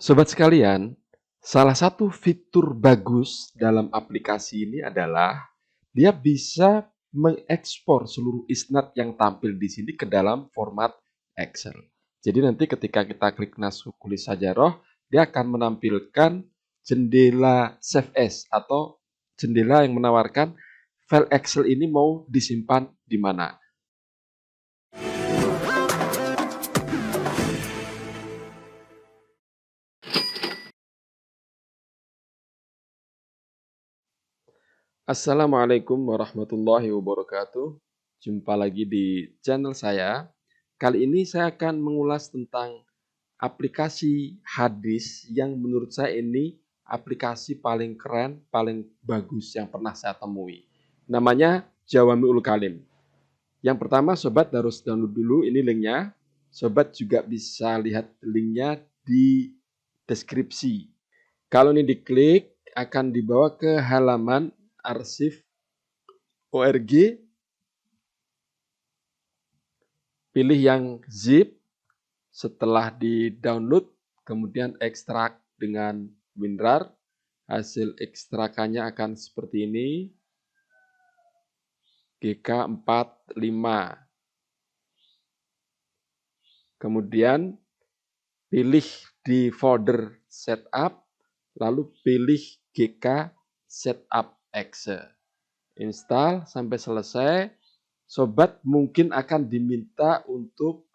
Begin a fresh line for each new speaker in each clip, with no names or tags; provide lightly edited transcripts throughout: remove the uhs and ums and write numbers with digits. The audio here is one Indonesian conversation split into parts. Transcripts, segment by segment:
Sobat sekalian, salah satu fitur bagus dalam aplikasi ini adalah dia bisa mengekspor seluruh isnad yang tampil di sini ke dalam format Excel. Jadi nanti ketika kita klik Naskhu Kulis Sajarah, dia akan menampilkan jendela Save As atau jendela yang menawarkan file Excel ini mau disimpan di mana. Assalamualaikum warahmatullahi wabarakatuh. Jumpa lagi di channel saya. Kali ini saya akan mengulas tentang aplikasi hadis yang menurut saya ini aplikasi paling keren, paling bagus yang pernah saya temui. Namanya Jawami'ul Kalim. Yang pertama sobat harus download dulu ini linknya. Sobat juga bisa lihat linknya di deskripsi. Kalau ini diklik akan dibawa ke halaman arsip org, pilih yang zip, setelah di-download, kemudian ekstrak dengan WinRAR, hasil ekstrakannya akan seperti ini, GK45. Kemudian pilih di folder setup, lalu pilih GK setup exe. Install sampai selesai. Sobat mungkin akan diminta untuk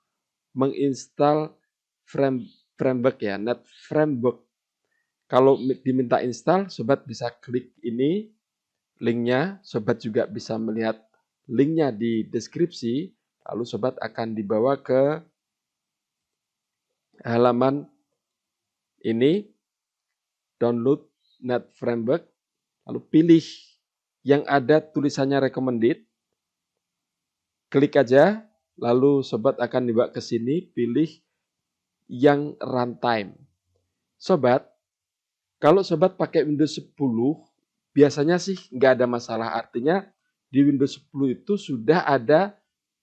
menginstal framework ya, Net Framework. Kalau diminta install, sobat bisa klik ini linknya. Sobat juga bisa melihat linknya di deskripsi. Lalu sobat akan dibawa ke halaman ini, download Net Framework. Lalu pilih yang ada tulisannya recommended. Klik aja, lalu sobat akan dibawa ke sini, pilih yang runtime. Sobat, kalau sobat pakai Windows 10, biasanya sih nggak ada masalah. Artinya di Windows 10 itu sudah ada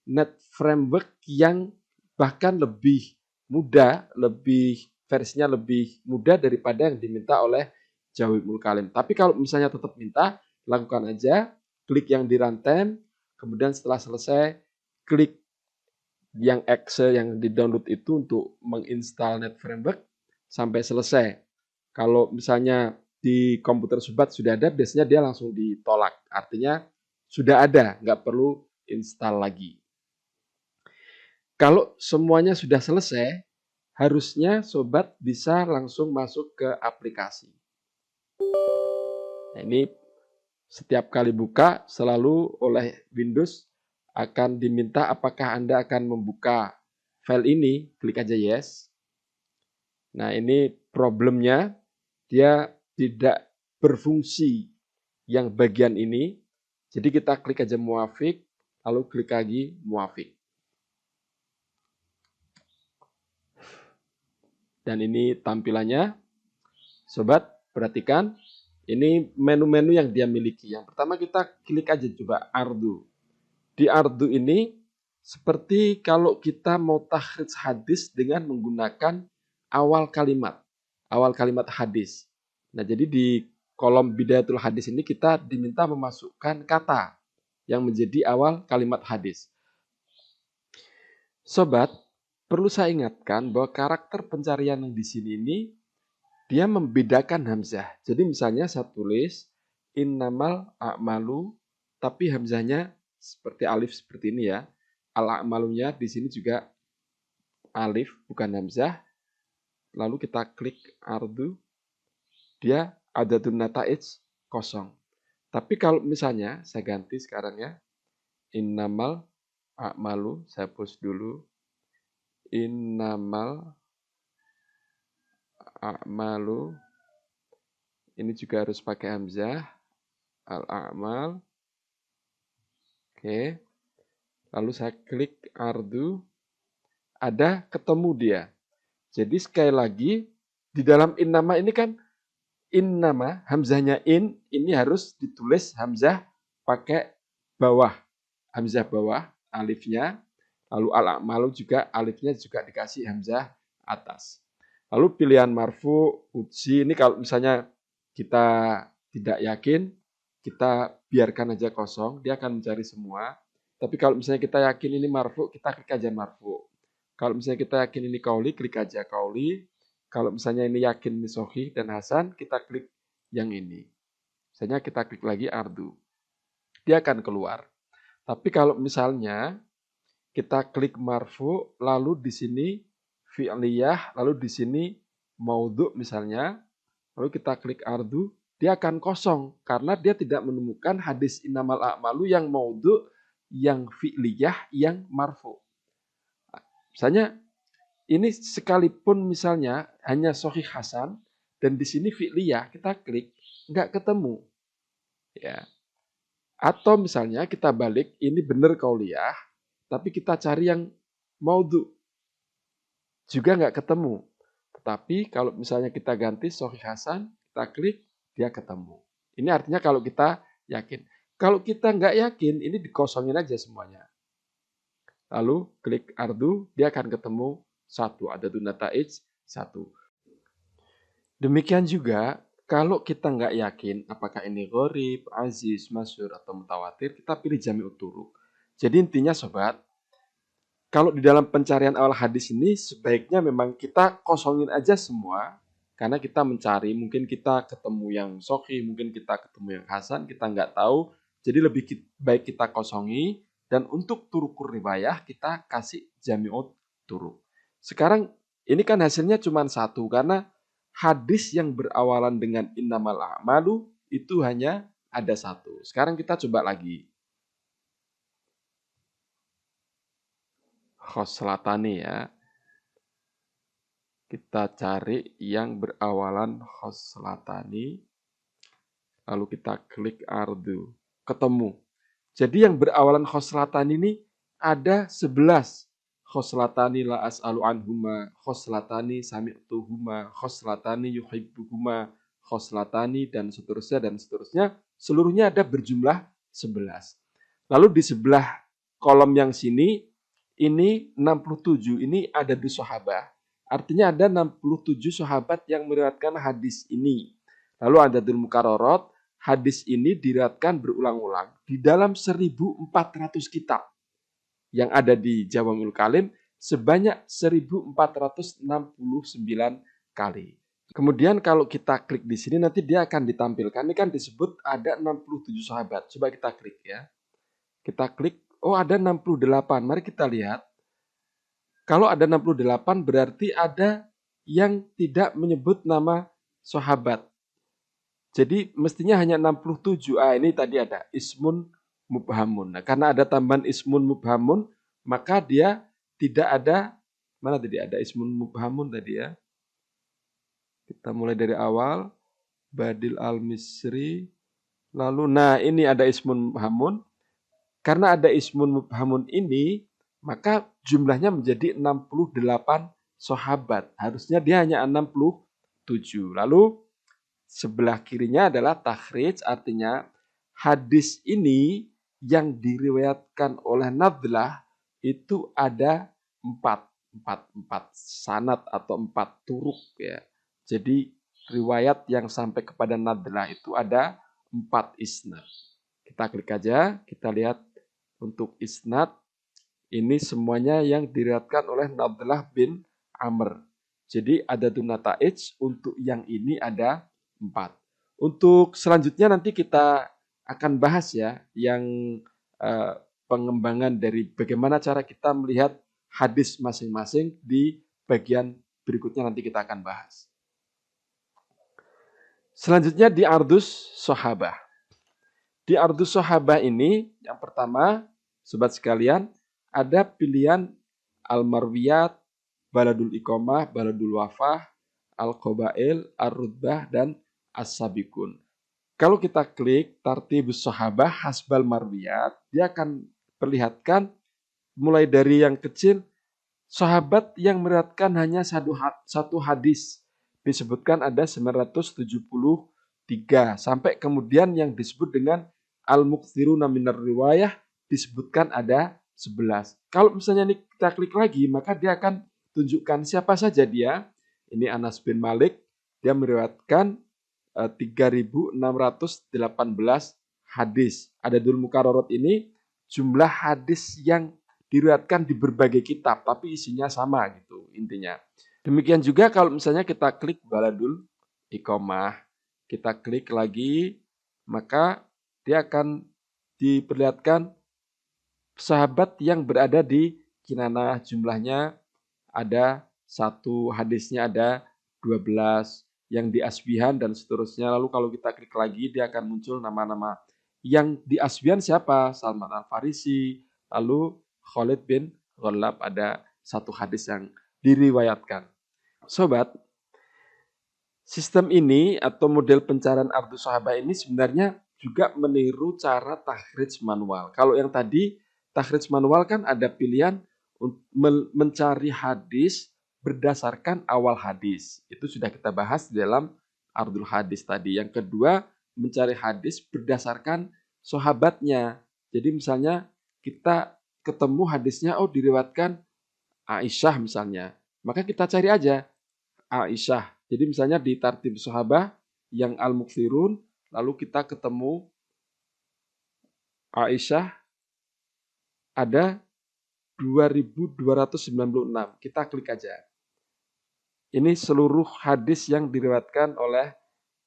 Net Framework yang bahkan lebih mudah, versinya lebih mudah daripada yang diminta oleh Jawami'ul Kalim. Tapi kalau misalnya tetap minta, lakukan aja, klik yang di runtime, kemudian setelah selesai, klik yang exe yang di-download itu untuk menginstal Net Framework sampai selesai. Kalau misalnya di komputer sobat sudah ada, biasanya dia langsung ditolak. Artinya sudah ada, nggak perlu install lagi. Kalau semuanya sudah selesai, harusnya sobat bisa langsung masuk ke aplikasi. Nah, ini setiap kali buka selalu oleh Windows akan diminta apakah Anda akan membuka file ini, klik aja yes. Nah, ini problemnya, dia tidak berfungsi yang bagian ini. Jadi kita klik aja muafik, lalu klik lagi muafik. Dan ini tampilannya. Sobat, perhatikan. Ini menu-menu yang dia miliki. Yang pertama kita klik aja coba Ardu. Di Ardu ini, seperti kalau kita mau takhrij hadis dengan menggunakan awal kalimat hadis. Nah, jadi di kolom Bidayatul Hadis ini kita diminta memasukkan kata yang menjadi awal kalimat hadis. Sobat, perlu saya ingatkan bahwa karakter pencarian yang di sini ini dia membedakan hamzah. Jadi misalnya saya tulis innamal a'malu, tapi hamzahnya seperti alif seperti ini ya. Al-a'malunya di sini juga alif bukan hamzah. Lalu kita klik ardu, dia ada nata'ij kosong. Tapi kalau misalnya saya ganti sekarang ya, innamal a'malu, saya post dulu, innamal a'malu, ini juga harus pakai hamzah, al-a'mal. Oke, lalu saya klik ardu, ada ketemu dia. Jadi sekali lagi, di dalam innama ini kan innama, hamzahnya ini harus ditulis hamzah pakai bawah. Hamzah bawah, alifnya. Lalu al-a'malu juga, alifnya juga dikasih hamzah atas. Lalu pilihan marfu, udsi, ini kalau misalnya kita tidak yakin, kita biarkan aja kosong, dia akan mencari semua. Tapi kalau misalnya kita yakin ini marfu, kita klik aja marfu. Kalau misalnya kita yakin ini kauli, klik aja kauli. Kalau misalnya ini yakin ini sohih dan hasan, kita klik yang ini. Misalnya kita klik lagi ardu. Dia akan keluar. Tapi kalau misalnya kita klik marfu, lalu di sini fi'liyah, lalu di sini maudhu misalnya, lalu kita klik ardu, dia akan kosong karena dia tidak menemukan hadis innamal a'malu yang maudhu, yang fi'liyah, yang marfu. Misalnya ini sekalipun misalnya hanya sahih hasan dan di sini fi'liyah, kita klik nggak ketemu. Ya. Atau misalnya kita balik ini benar kauliyah, tapi kita cari yang maudhu juga nggak ketemu. Tetapi kalau misalnya kita ganti sahih hasan, kita klik, dia ketemu. Ini artinya kalau kita yakin. Kalau kita nggak yakin, ini dikosongin aja semuanya. Lalu klik ardu, dia akan ketemu satu. Ada nata'ij satu. Demikian juga, kalau kita nggak yakin apakah ini gharib, aziz, masyhur, atau mutawatir, kita pilih jami'ut turuq. Jadi intinya sobat, kalau di dalam pencarian awal hadis ini sebaiknya memang kita kosongin aja semua karena kita mencari, mungkin kita ketemu yang sahih, mungkin kita ketemu yang hasan, kita nggak tahu. Jadi lebih baik kita kosongi dan untuk turukur riwayah kita kasih jami'ut turuk. Sekarang ini kan hasilnya cuma satu karena hadis yang berawalan dengan innamal a'malu itu hanya ada satu. Sekarang kita coba lagi. Khoslatani ya. Kita cari yang berawalan khoslatani. Lalu kita klik ardu. Ketemu. Jadi yang berawalan khoslatani ini ada 11. Khoslatani la as'alu anhuma. Khoslatani sami'tuhuma. Khoslatani yuhibbuhuma. Khoslatani dan seterusnya dan seterusnya. Seluruhnya ada berjumlah 11. Lalu di sebelah kolom yang sini ini 67, ini ada di sahabat. Artinya ada 67 sahabat yang meriwayatkan hadis ini. Lalu ada adadul mukarrarat, hadis ini diriwayatkan berulang-ulang di dalam 1400 kitab yang ada di Jawami'ul Kalim sebanyak 1469 kali. Kemudian kalau kita klik di sini nanti dia akan ditampilkan. Ini kan disebut ada 67 sahabat. Coba kita klik ya. Kita klik, oh ada 68. Mari kita lihat. Kalau ada 68 berarti ada yang tidak menyebut nama sahabat. Jadi mestinya hanya 67. Ini tadi ada ismun mubhamun. Nah, karena ada tambahan ismun mubhamun, maka dia tidak ada, mana tadi ada ismun mubhamun tadi ya. Kita mulai dari awal. Badil al-Misri. Lalu, nah ini ada ismun mubhamun. Karena ada ismun mubhamun ini, maka jumlahnya menjadi 68 sahabat. Harusnya dia hanya 67. Lalu sebelah kirinya adalah takhrij, artinya hadis ini yang diriwayatkan oleh Nadlah itu ada 4 sanad atau 4 turuk ya. Jadi riwayat yang sampai kepada Nadlah itu ada 4 isnad. Kita klik aja, kita lihat untuk isnad ini semuanya yang diriwayatkan oleh Nadlah bin Amr. Jadi ada nata'ij, untuk yang ini ada 4. Untuk selanjutnya nanti kita akan bahas ya yang pengembangan dari bagaimana cara kita melihat hadis masing-masing di bagian berikutnya nanti kita akan bahas. Selanjutnya di ardus sahabah. Di ardus sahabah ini yang pertama, sobat sekalian, ada pilihan al-marwiyat, baladul iqamah, baladul wafah, al-qabail, ar-rutbah, dan as-sabikun. Kalau kita klik tartibus sahabah hasbal marwiyat, dia akan perlihatkan mulai dari yang kecil, sahabat yang meriwayatkan hanya satu hadis. Disebutkan ada 973, sampai kemudian yang disebut dengan al-mukthiruna minar riwayah disebutkan ada 11. Kalau misalnya ini kita klik lagi, maka dia akan tunjukkan siapa saja dia Ini Anas bin Malik, dia meriwayatkan 3.618 hadis. Adadul Mukarrarot ini jumlah hadis yang diriwayatkan di berbagai kitab, tapi isinya sama gitu intinya. Demikian juga kalau misalnya kita klik Baladul Iqomah, kita klik lagi, maka dia akan diperlihatkan sahabat yang berada di Kinanah, jumlahnya ada 1, hadisnya ada 12, yang di Asbihan dan seterusnya. Lalu kalau kita klik lagi, dia akan muncul nama-nama. Yang di Asbihan siapa? Salman Al-Farisi, lalu Khalid bin Ghalab, ada 1 hadis yang diriwayatkan. Sobat, sistem ini atau model pencarian Ardu Sahabah ini sebenarnya juga meniru cara takhrij manual. Kalau yang tadi takhrij manual kan ada pilihan mencari hadis berdasarkan awal hadis. Itu sudah kita bahas di dalam Ardul Hadis tadi. Yang kedua, mencari hadis berdasarkan sahabatnya. Jadi misalnya kita ketemu hadisnya, oh diriwayatkan Aisyah misalnya. Maka kita cari aja Aisyah. Jadi misalnya di tartib sahabah yang al-mukthirun, lalu kita ketemu Aisyah ada 2296. Kita klik aja. Ini seluruh hadis yang diriwayatkan oleh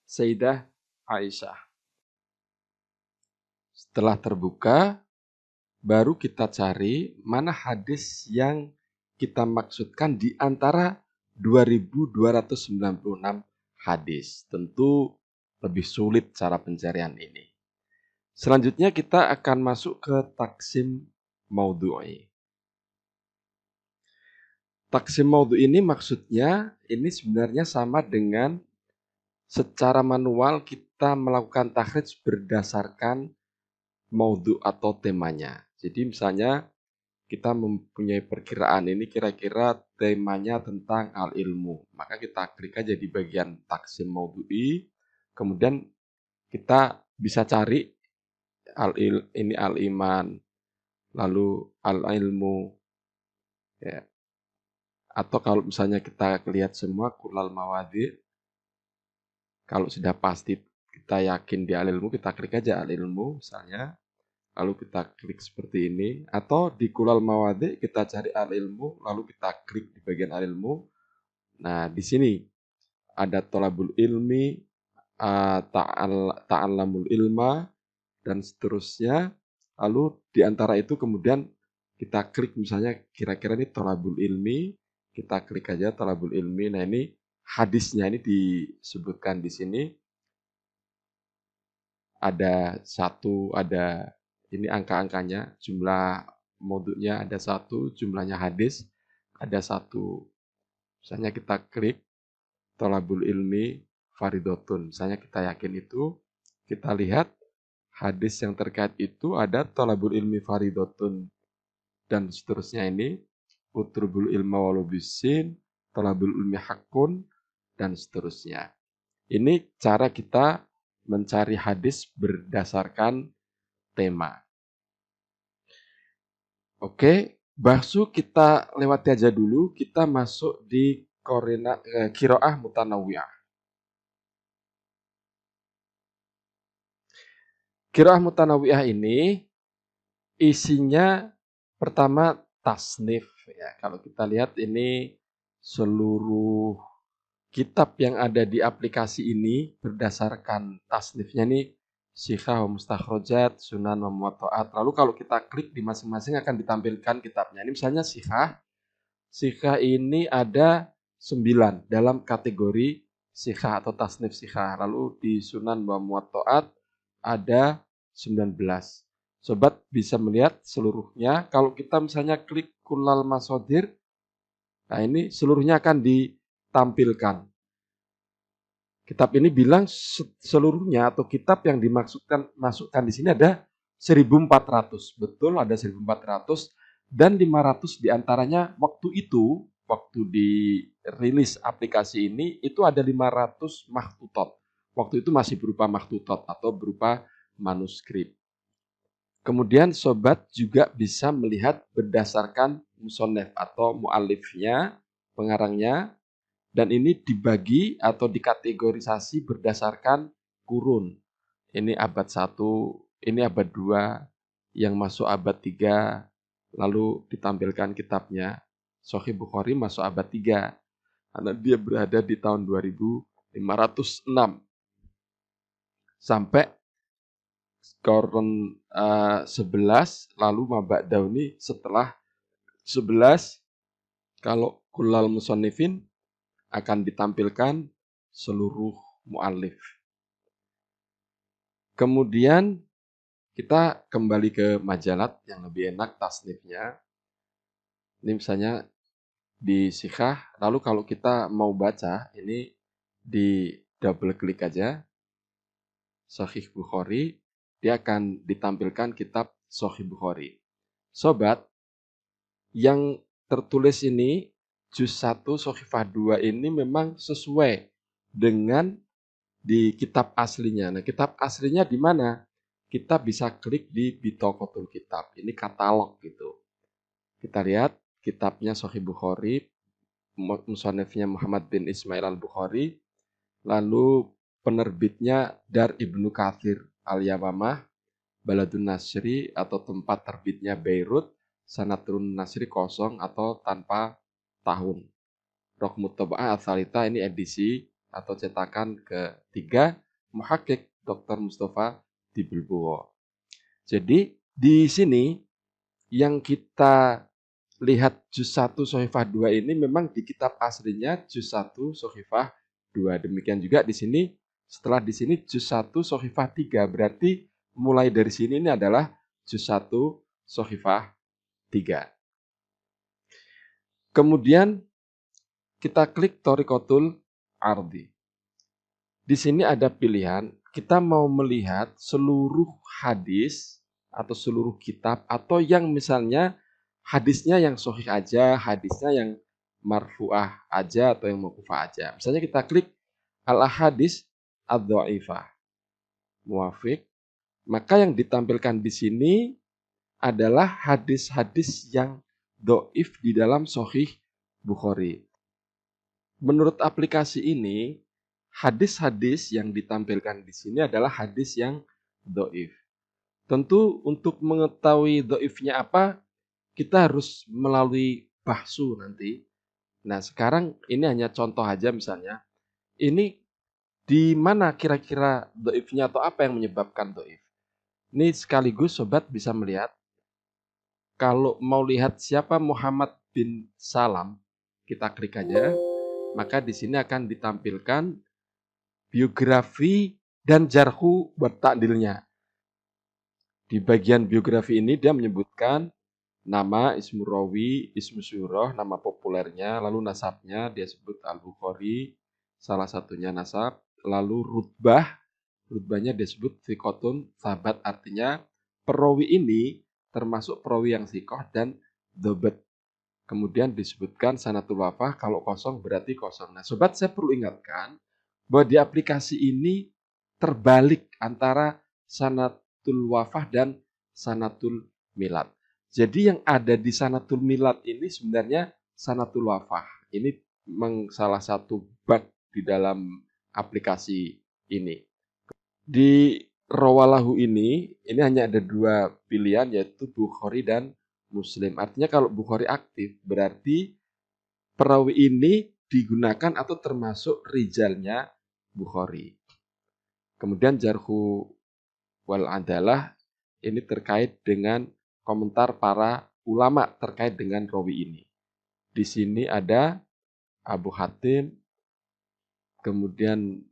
Sayyidah Aisyah. Setelah terbuka, baru kita cari mana hadis yang kita maksudkan di antara 2296 hadis. Tentu lebih sulit cara pencarian ini. Selanjutnya kita akan masuk ke taksim maudhu'i. Taksim maudhu'i ini maksudnya ini sebenarnya sama dengan secara manual kita melakukan takhrij berdasarkan maudhu atau temanya. Jadi misalnya kita mempunyai perkiraan ini kira-kira temanya tentang al-ilmu. Maka kita klik aja di bagian taksim maudhu'i. Kemudian kita bisa cari ini al-iman, lalu al-ilmu. Ya. Atau kalau misalnya kita lihat semua kulal mawadhi, kalau sudah pasti kita yakin di al-ilmu, kita klik aja al-ilmu misalnya. Lalu kita klik seperti ini. Atau di kulal mawadhi kita cari al-ilmu, lalu kita klik di bagian al-ilmu. Nah, di sini ada tolabul ilmi, ta'allamul ilma, dan seterusnya. Lalu di antara itu kemudian kita klik misalnya kira-kira ini tolabul ilmi. Kita klik aja tolabul ilmi. Nah ini hadisnya ini disebutkan di sini. Ada 1, ada ini angka-angkanya, jumlah modulnya ada 1, jumlahnya hadis ada 1. Misalnya kita klik tolabul ilmi faridotun. Misalnya kita yakin itu, kita lihat hadis yang terkait itu ada tolabul ilmi faridotun dan seterusnya ini. Utrubul ilma walubisin, tolabul ilmi hakun, dan seterusnya. Ini cara kita mencari hadis berdasarkan tema. Oke, bahsu kita lewati aja dulu, kita masuk di qiraah mutanawwi'ah. Qiraah mutanawwi'ah ini isinya pertama tasnif ya. Kalau kita lihat ini seluruh kitab yang ada di aplikasi ini berdasarkan tasnifnya nih Syikhah wa Mustakhrajat, Sunan wa Muwatta'at. Lalu kalau kita klik di masing-masing akan ditampilkan kitabnya. Ini misalnya Syikhah. Syikhah ini ada 9 dalam kategori Syikhah atau tasnif Syikhah. Lalu di Sunan wa Muwatta'at ada 19. Sobat bisa melihat seluruhnya. Kalau kita misalnya klik Kulal Masodir, nah ini seluruhnya akan ditampilkan. Kitab ini bilang seluruhnya atau kitab yang masukkan di sini ada 1.400. Betul ada 1.400 dan 500 diantaranya waktu itu, waktu dirilis aplikasi ini, itu ada 500 makhtutot. Waktu itu masih berupa makhtutot atau berupa manuskrip. Kemudian sobat juga bisa melihat berdasarkan musonef atau mu'alifnya, pengarangnya. Dan ini dibagi atau dikategorisasi berdasarkan kurun. Ini abad 1, ini abad 2, yang masuk abad 3, lalu ditampilkan kitabnya. Sahih Bukhari masuk abad 3, karena dia berada di tahun 2506 sampai Qarn 11, lalu Mabak Dauni setelah 11, kalau Kullal Musannifin akan ditampilkan seluruh mu'allif. Kemudian kita kembali ke majalat yang lebih enak tasnifnya. Ini misalnya di Sikhah, lalu kalau kita mau baca, ini di double klik aja, Sahih Bukhari, dia akan ditampilkan kitab Sahih Bukhari. Sobat, yang tertulis ini, juz 1 Sohifah 2 ini memang sesuai dengan di kitab aslinya. Nah, kitab aslinya di mana? Kita bisa klik di Bitokotul Kitab. Ini katalog gitu. Kita lihat kitabnya Sahih Bukhari, musannifnya Muhammad bin Ismail al-Bukhari, lalu penerbitnya Dar Ibnu Katsir al-Yamamah, Baladun Nasri atau tempat terbitnya Beirut, Sanatrun Nasri kosong atau tanpa tahun. Rokmut Toba'ah Al-Thalita, ini edisi atau cetakan ketiga, Muhakkik Dr. Mustafa Dibulbuwo. Jadi di sini yang kita lihat juz 1 Sohifah 2 ini memang di kitab aslinya juz 1 Sohifah 2. Demikian juga di sini, setelah di sini juz 1 Sohifah 3, berarti mulai dari sini ini adalah juz 1 Sohifah 3. Kemudian kita klik Thoriqatul Ardi. Di sini ada pilihan, kita mau melihat seluruh hadis atau seluruh kitab, atau yang misalnya hadisnya yang sahih aja, hadisnya yang marfu'ah aja, atau yang mauqufah aja. Misalnya kita klik al-ahadis ad-dha'ifah, muwafiq, maka yang ditampilkan di sini adalah hadis-hadis yang dhaif di dalam Sahih Bukhari. Menurut aplikasi ini, hadis-hadis yang ditampilkan di sini adalah hadis yang dhaif. Tentu untuk mengetahui dhaifnya apa, kita harus melalui bahsu nanti. Nah, sekarang ini hanya contoh aja misalnya. Ini di mana kira-kira dhaifnya atau apa yang menyebabkan dhaif? Ini sekaligus sobat bisa melihat, kalau mau lihat siapa Muhammad bin Salam, kita klik aja, maka di sini akan ditampilkan biografi dan jarhu buat ta'dilnya. Di bagian biografi ini dia menyebutkan nama, ismu rawi, ismu syuroh, nama populernya, lalu nasabnya dia sebut Al-Bukhari, salah satunya nasab, lalu rutbahnya dia sebut thiqotun, sahabat, artinya perawi ini termasuk perawi yang thiqoh dan dobat. Kemudian disebutkan sanatul wafah, kalau kosong berarti kosong. Nah sobat, saya perlu ingatkan bahwa di aplikasi ini terbalik antara sanatul wafah dan sanatul milad. Jadi yang ada di sanatul milad ini sebenarnya sanatul wafah. Ini memang salah satu bug di dalam aplikasi ini. Di rawalahu ini hanya ada dua pilihan, yaitu Bukhari dan Muslim. Artinya kalau Bukhari aktif, berarti perawi ini digunakan atau termasuk rijalnya Bukhari. Kemudian jarhu wal adalah ini terkait dengan komentar para ulama terkait dengan rawi ini. Di sini ada Abu Hatim, kemudian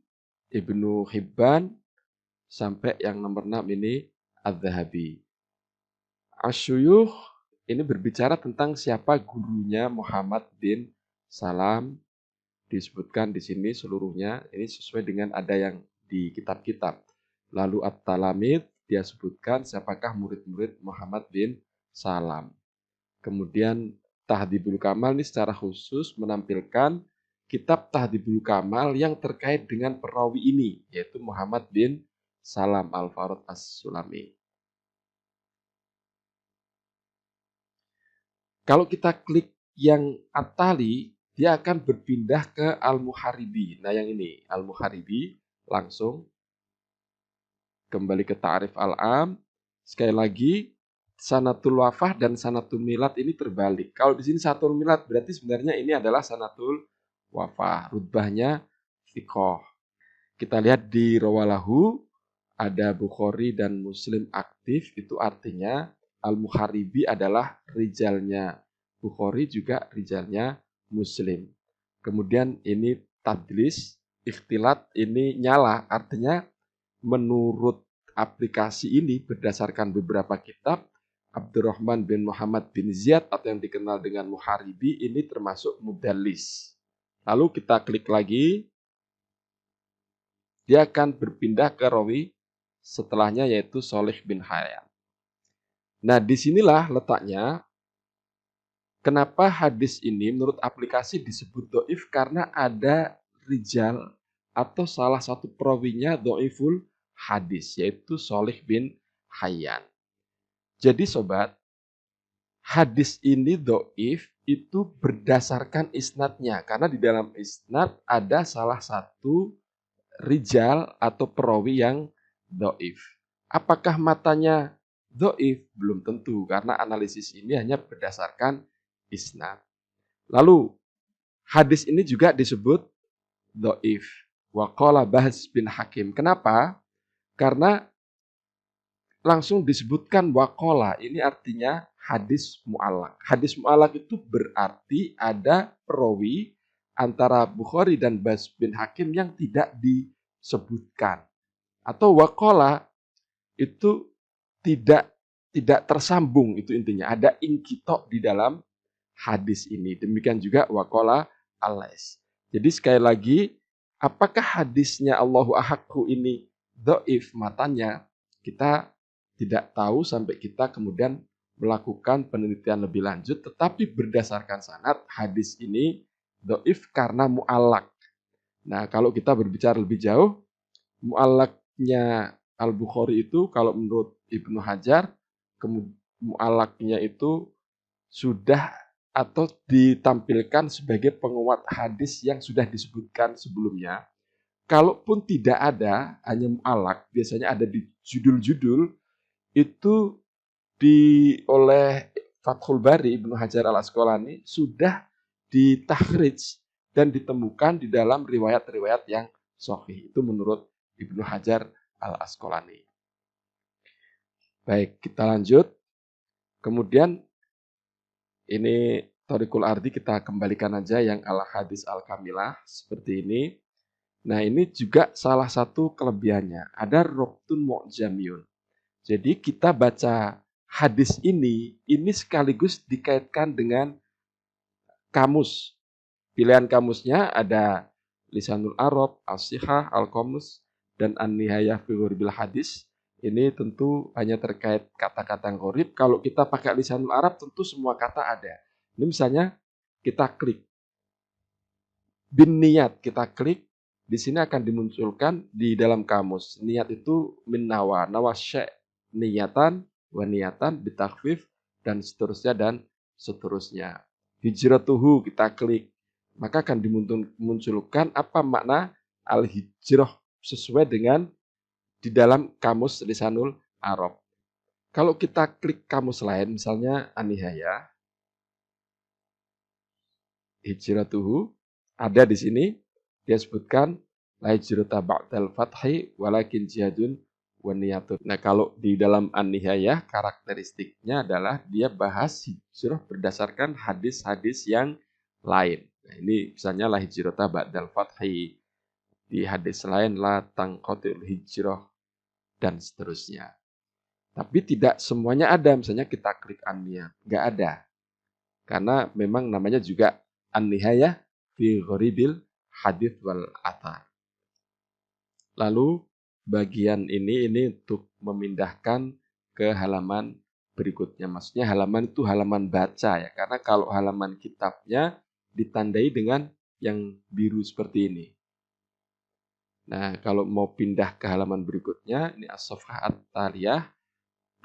Ibnu Hibban, sampai yang nomor 6 ini Az-Zahabi. Asyuyuh ini berbicara tentang siapa gurunya Muhammad bin Salam, disebutkan di sini seluruhnya, ini sesuai dengan ada yang di kitab-kitab. Lalu At-Talamid, dia sebutkan siapakah murid-murid Muhammad bin Salam. Kemudian Tahdhibul Kamal ini secara khusus menampilkan kitab Tahdhibul Kamal yang terkait dengan perawi ini, yaitu Muhammad bin Salam Al-Farad As-Sulami. Kalau kita klik yang At-Tali, dia akan berpindah ke Al-Muharibi. Nah yang ini, Al-Muharibi, langsung kembali ke ta'rif al-am. Sekali lagi, sanatul wafah dan sanatul milad ini terbalik. Kalau di sini sanatul milad berarti sebenarnya ini adalah sanatul wafah. Rutbahnya thiqah. Kita lihat di rawalahu ada Bukhari dan Muslim aktif, itu artinya Al-Muharibi adalah rijalnya Bukhari juga rijalnya Muslim. Kemudian ini tadlis, ikhtilat ini nyala, artinya menurut aplikasi ini berdasarkan beberapa kitab, Abdurrahman bin Muhammad bin Ziyad atau yang dikenal dengan Muharibi ini termasuk mudallis. Lalu kita klik lagi, dia akan berpindah ke rawi setelahnya yaitu Sholih bin Hayyan. Nah disinilah letaknya kenapa hadis ini menurut aplikasi disebut do'if karena ada rijal atau salah satu perawinya do'iful hadis yaitu Sholih bin Hayyan. Jadi sobat, hadis ini do'if itu berdasarkan isnadnya karena di dalam isnad ada salah satu rijal atau perawi yang do'if. Apakah matanya do'if? Belum tentu, karena analisis ini hanya berdasarkan isnad. Lalu, hadis ini juga disebut do'if. Waqala Bahz bin Hakim. Kenapa? Karena langsung disebutkan waqala. Ini artinya hadis mu'allak. Hadis mu'allak itu berarti ada perawi antara Bukhari dan Bahz bin Hakim yang tidak disebutkan. Atau waqala itu tidak tersambung, itu intinya. Ada inqita' di dalam hadis ini. Demikian juga waqala al-lais. Jadi sekali lagi, apakah hadisnya Allahu ahaqqu ini dhaif matanya? Kita tidak tahu sampai kita kemudian melakukan penelitian lebih lanjut, tetapi berdasarkan sanad hadis ini dhaif karena mu'allak. Nah, kalau kita berbicara lebih jauh, mu'allaknya Al-Bukhari itu kalau menurut Ibnu Hajar, mu'allaknya itu sudah atau ditampilkan sebagai penguat hadis yang sudah disebutkan sebelumnya. Kalaupun tidak ada, hanya mu'allak, biasanya ada di judul-judul, itu oleh Fathul Bari, Ibnu Hajar al-Asqalani, sudah ditakhrij dan ditemukan di dalam riwayat-riwayat yang sahih. Itu menurut Ibnu Hajar al-Asqalani. Baik, kita lanjut. Kemudian ini Thoriqul Ardi kita kembalikan aja yang al-hadis al-kamilah seperti ini. Nah, ini juga salah satu kelebihannya. Ada Robtun Mu'jamiyun. Jadi kita baca hadis ini sekaligus dikaitkan dengan kamus. Pilihan kamusnya ada Lisanul Arab, As-Sihah, Al-Qamus, dan An-Nihayah fi Ghoribil Hadis. Ini tentu hanya terkait kata-kata gharib. Kalau kita pakai Lisanul Arab tentu semua kata ada. Ini misalnya kita klik bin niat, kita klik, di sini akan dimunculkan di dalam kamus. Niat itu min nawa, syai' niyatan, wa niyatan, bitakhfif, dan seterusnya. Hijratuhu kita klik, maka akan dimunculkan apa makna al-hijrah sesuai dengan di dalam kamus Lisanul Arab. Kalau kita klik kamus lain, misalnya An-Nihayah, hijratuhu, ada di sini, dia sebutkan la hijrata ba'dal fathi walakin jihadun wa niyatun. Nah, kalau di dalam An-Nihayah karakteristiknya adalah dia bahas hijrah berdasarkan hadis-hadis yang lain. Nah, ini misalnya la hijrata ba'dal fathi, di hadis lain la tangqatil hijrah, dan seterusnya. Tapi tidak semuanya ada, misalnya kita klik An-Niyah, nggak ada. Karena memang namanya juga An-Nihayah fi Ghoribil Hadits wal Athar. Lalu bagian ini untuk memindahkan ke halaman berikutnya. Maksudnya halaman itu halaman baca ya. Karena kalau halaman kitabnya ditandai dengan yang biru seperti ini. Nah, kalau mau pindah ke halaman berikutnya, ini As-Safhah At-Taliyah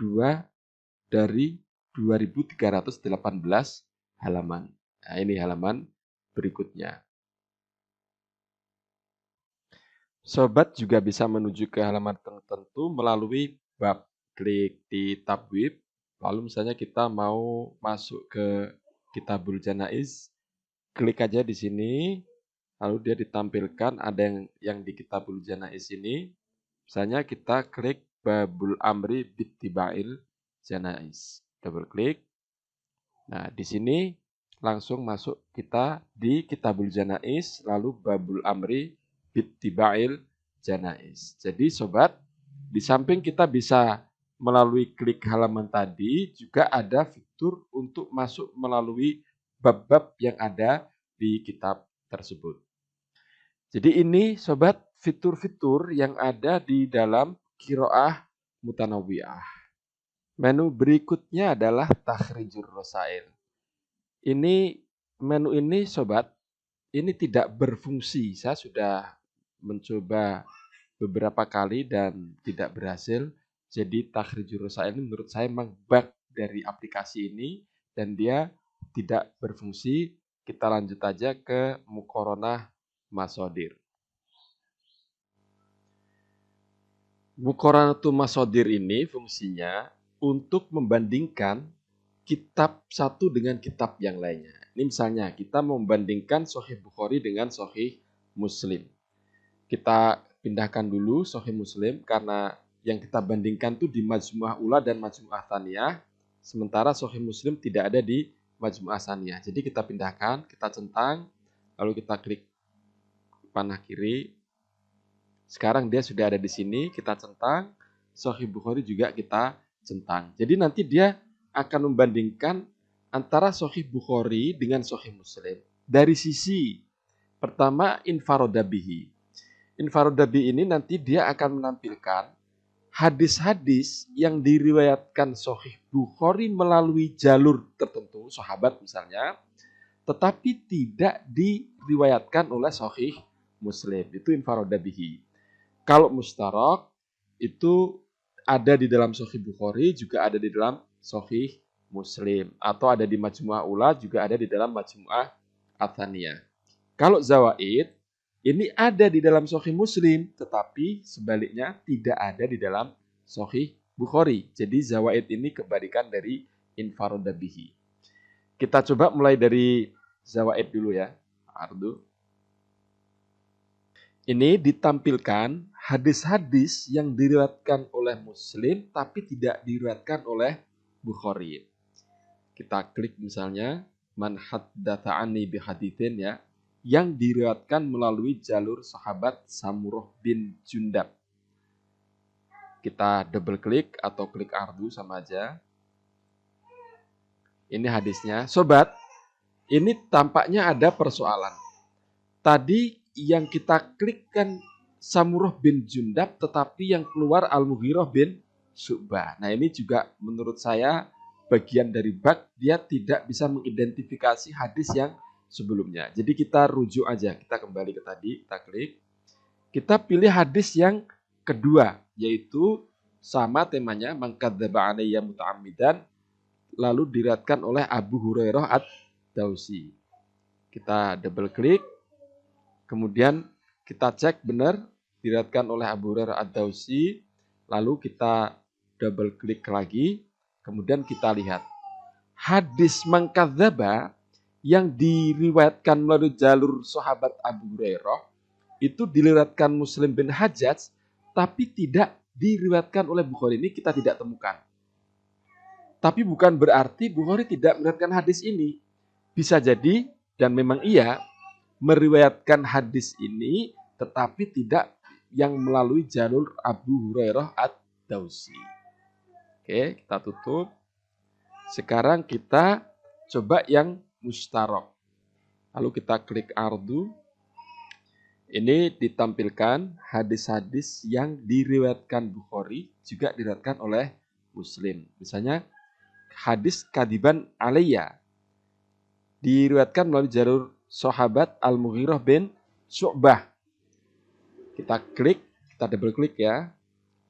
2 dari 2318 halaman. Nah, ini halaman berikutnya. Sobat juga bisa menuju ke halaman tertentu melalui bab. Klik di tab web, lalu misalnya kita mau masuk ke Kitabul Janaiz, klik aja di sini, lalu dia ditampilkan ada yang di Kitabul Janaiz ini. Misalnya kita klik Babul Amri Bittibail Janaiz. Double klik. Nah, di sini langsung masuk kita di Kitabul Janaiz, lalu Babul Amri Bittibail Janaiz. Jadi sobat, di samping kita bisa melalui klik halaman tadi, juga ada fitur untuk masuk melalui bab-bab yang ada di kitab tersebut. Jadi ini sobat, fitur-fitur yang ada di dalam Qiraah Mutanawwi'ah. Menu berikutnya adalah Takhrijur Rasail. Menu ini sobat, ini tidak berfungsi. Saya sudah mencoba beberapa kali dan tidak berhasil. Jadi Takhrijur Rasail ini menurut saya memang bug dari aplikasi ini dan dia tidak berfungsi. Kita lanjut aja ke Muqaronah Masodir. Muqaronatu Masodir ini fungsinya untuk membandingkan kitab satu dengan kitab yang lainnya. Ini misalnya kita membandingkan Sahih Bukhari dengan Sahih Muslim. Kita pindahkan dulu Sahih Muslim karena yang kita bandingkan itu di Majmu'ah Ula dan Majmu'ah Tsaniyah, sementara Sahih Muslim tidak ada di Majmu'ah Tsaniyah. Jadi kita pindahkan, kita centang, lalu kita klik panah kiri. Sekarang dia sudah ada di sini, kita centang, Sahih Bukhari juga kita centang. Jadi nanti dia akan membandingkan antara Sahih Bukhari dengan Sahih Muslim. Dari sisi pertama infarodabihi. Infarodabi ini nanti dia akan menampilkan hadis-hadis yang diriwayatkan Sahih Bukhari melalui jalur tertentu, sahabat misalnya, tetapi tidak diriwayatkan oleh Sahih Muslim. Itu infarodabihi. Kalau mustarak itu ada di dalam Sahih Bukhari, juga ada di dalam Sahih Muslim. Atau ada di Majmu'ah Ula, juga ada di dalam Majmu'ah Atsaniyah. Kalau zawaid, ini ada di dalam Sahih Muslim, tetapi sebaliknya tidak ada di dalam Sahih Bukhari. Jadi zawaid ini kebalikan dari infarodabihi. Kita coba mulai dari zawaid dulu ya. Ardu. Ini ditampilkan hadis-hadis yang diriwayatkan oleh Muslim tapi tidak diriwayatkan oleh Bukhari. Kita klik misalnya man haddatsa anni bihaditsin ya, yang diriwayatkan melalui jalur sahabat Samurah bin Jundab. Kita double klik atau klik ardu sama aja. Ini hadisnya. Sobat, ini tampaknya ada persoalan. Tadi yang kita klikkan Samurah bin Jundab, tetapi yang keluar Al-Mughirah bin Syu'bah. Nah ini juga menurut saya bagian dari bug, dia tidak bisa mengidentifikasi hadis yang sebelumnya. Jadi kita rujuk aja, kita kembali ke tadi, kita klik. Kita pilih hadis yang kedua, yaitu sama temanya, mangkadzaba alayya muta'ammidan, lalu diriwayatkan oleh Abu Hurairah ad-Dausi. Kita double klik, kemudian kita cek benar diriwayatkan oleh Abu Hurairah ad-Dausi, lalu kita double klik lagi, kemudian kita lihat hadis mangkadzaba yang diriwayatkan melalui jalur sahabat Abu Hurairah itu diriwayatkan Muslim bin Hajjaj tapi tidak diriwayatkan oleh Bukhari. Ini kita tidak temukan. Tapi bukan berarti Bukhari tidak meriwayatkan hadis ini. Bisa jadi dan memang iya meriwayatkan hadis ini tetapi tidak yang melalui jalur Abu Hurairah ad-Dausi. Oke, kita tutup. Sekarang kita coba yang mustarak. Lalu kita klik ardu. Ini ditampilkan hadis-hadis yang diriwayatkan Bukhari juga diriwayatkan oleh Muslim. Misalnya hadis kadiban alayya diriwayatkan melalui jalur sahabat Al-Mughirah bin Syu'bah. Kita klik, kita double klik ya.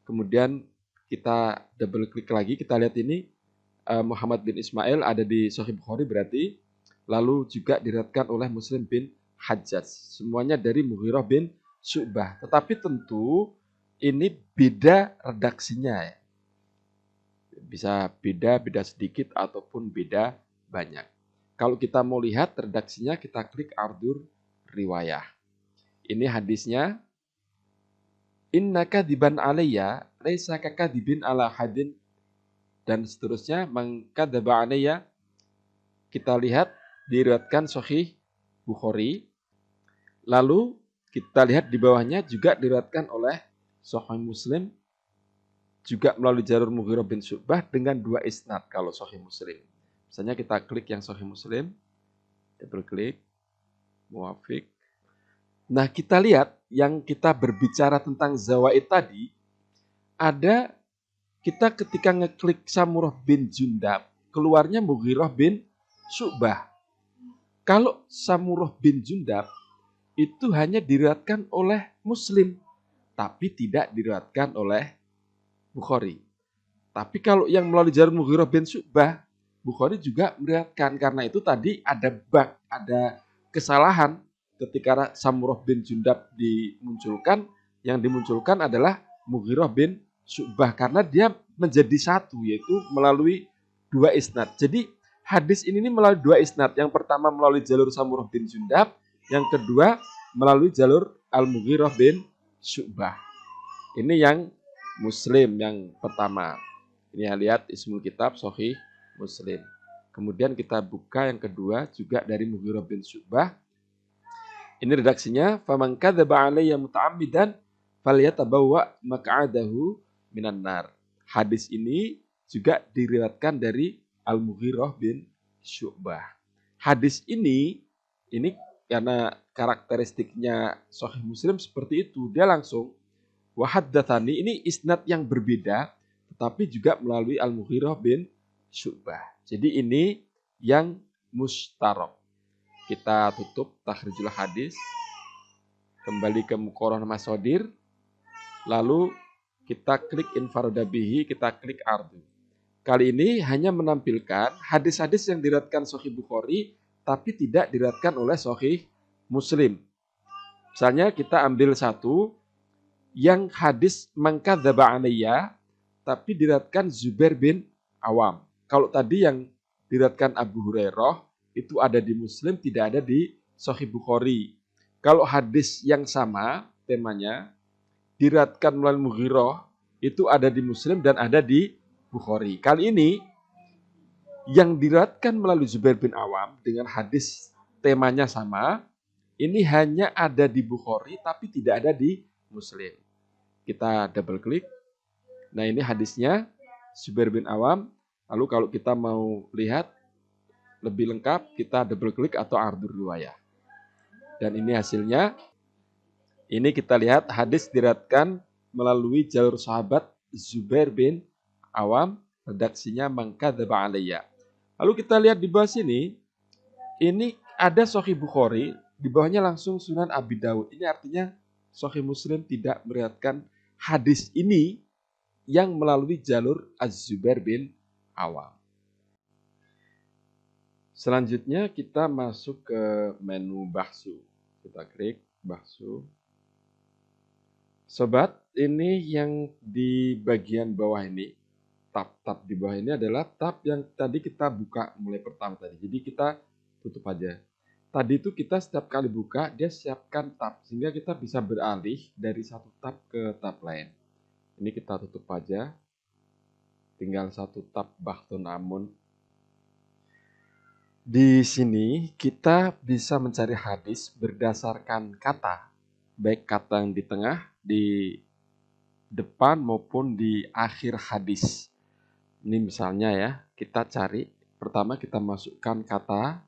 Kemudian kita double klik lagi, kita lihat ini Muhammad bin Ismail ada di Sahih Bukhari berarti. lalu juga diriwayatkan oleh Muslim bin Hajjaj. Semuanya dari Mughirah bin Syu'bah. Tetapi tentu ini beda redaksinya ya. Bisa beda sedikit ataupun beda banyak. Kalau kita mau lihat redaksinya, kita klik Ardur Riwayah. Ini hadisnya. Inna kadiban alayya laisa kakadibin ala hadin, dan seterusnya. Mangkadaba alayya, kita lihat diriwayatkan Sahih Bukhari. Lalu kita lihat di bawahnya juga diriwayatkan oleh Sahih Muslim, juga melalui jalur Mughirah bin Syu'bah dengan 2 isnad kalau Sahih Muslim. Misalnya kita klik yang Sahih Muslim, double klik, muwafiq. Nah, kita lihat yang kita berbicara tentang zawaid tadi, ada kita ketika ngeklik Samurah bin Jundab, keluarnya Mughirah bin Syu'bah. Kalau Samurah bin Jundab itu hanya diriwayatkan oleh Muslim, tapi tidak diriwayatkan oleh Bukhari. Tapi kalau yang melalui jalur Mughirah bin Syu'bah, Bukhari juga meriwayatkan. Karena itu tadi ada kesalahan ketika Samurah bin Jundab dimunculkan. Yang dimunculkan adalah Mughirah bin Syu'bah karena dia menjadi satu, yaitu melalui 2 isnad. Jadi hadis ini melalui 2 isnad. Yang pertama melalui jalur Samurah bin Jundab, yang kedua melalui jalur Al-Mughirah bin Syu'bah. Ini yang Muslim yang pertama. Ini ya, lihat Ismul Kitab Sahih Muslim. Kemudian kita buka yang kedua juga dari Mughirah bin Syu'bah. Ini redaksinya, faman kadzaba alayya muta'ammidan falyatabawwa maq'adahu minan nar. Hadis ini juga diriwayatkan dari Al-Mughirah bin Syu'bah. Hadis ini karena karakteristiknya Sahih Muslim seperti itu, dia langsung wa haddatsani, ini isnad yang berbeda tetapi juga melalui Al-Mughirah bin Syu'bah. Jadi ini yang mustarok. Kita tutup takhrijul hadis. Kembali ke Muqarrarah Masadir. Lalu kita klik Infarada bihi, kita klik Ardu. Kali ini hanya menampilkan hadis-hadis yang diriwayatkan Sahih Bukhari tapi tidak diriwayatkan oleh Sahih Muslim. Misalnya kita ambil satu yang hadis mangkadzaba alayya tapi diriwayatkan Zubair bin Awam. Kalau tadi yang diriwayatkan Abu Hurairah itu ada di Muslim, tidak ada di Sahih Bukhari. Kalau hadis yang sama temanya diriwayatkan melalui Mughirah itu ada di Muslim dan ada di Bukhari. Kali ini yang diriwayatkan melalui Zubair bin Awam dengan hadis temanya sama, ini hanya ada di Bukhari tapi tidak ada di Muslim. Kita double klik. Nah, ini hadisnya Zubair bin Awam. Lalu kalau kita mau lihat lebih lengkap, kita double klik atau Ardur Riwayah. Dan ini hasilnya. Ini kita lihat hadis diriwayatkan melalui jalur sahabat Zubair bin Awam, redaksinya mangkadzaba alayya. Lalu kita lihat di bawah sini, ini ada Sahih Bukhari, di bawahnya langsung Sunan Abi Dawud. Ini artinya Sahih Muslim tidak meriwayatkan hadis ini yang melalui jalur Az-Zubair bin Awam. Selanjutnya kita masuk ke menu bahsu. Kita klik bahsu. Sobat, ini yang di bagian bawah ini, tab-tab di bawah ini adalah tab yang tadi kita buka mulai pertama tadi. Jadi kita tutup aja. Tadi itu kita setiap kali buka, dia siapkan tab. Sehingga kita bisa beralih dari satu tab ke tab lain. Ini kita tutup aja. Tinggal satu tab Bahtun Amun. Di sini kita bisa mencari hadis berdasarkan kata. Baik kata yang di tengah, di depan maupun di akhir hadis. Ini misalnya ya, kita cari. Pertama kita masukkan kata.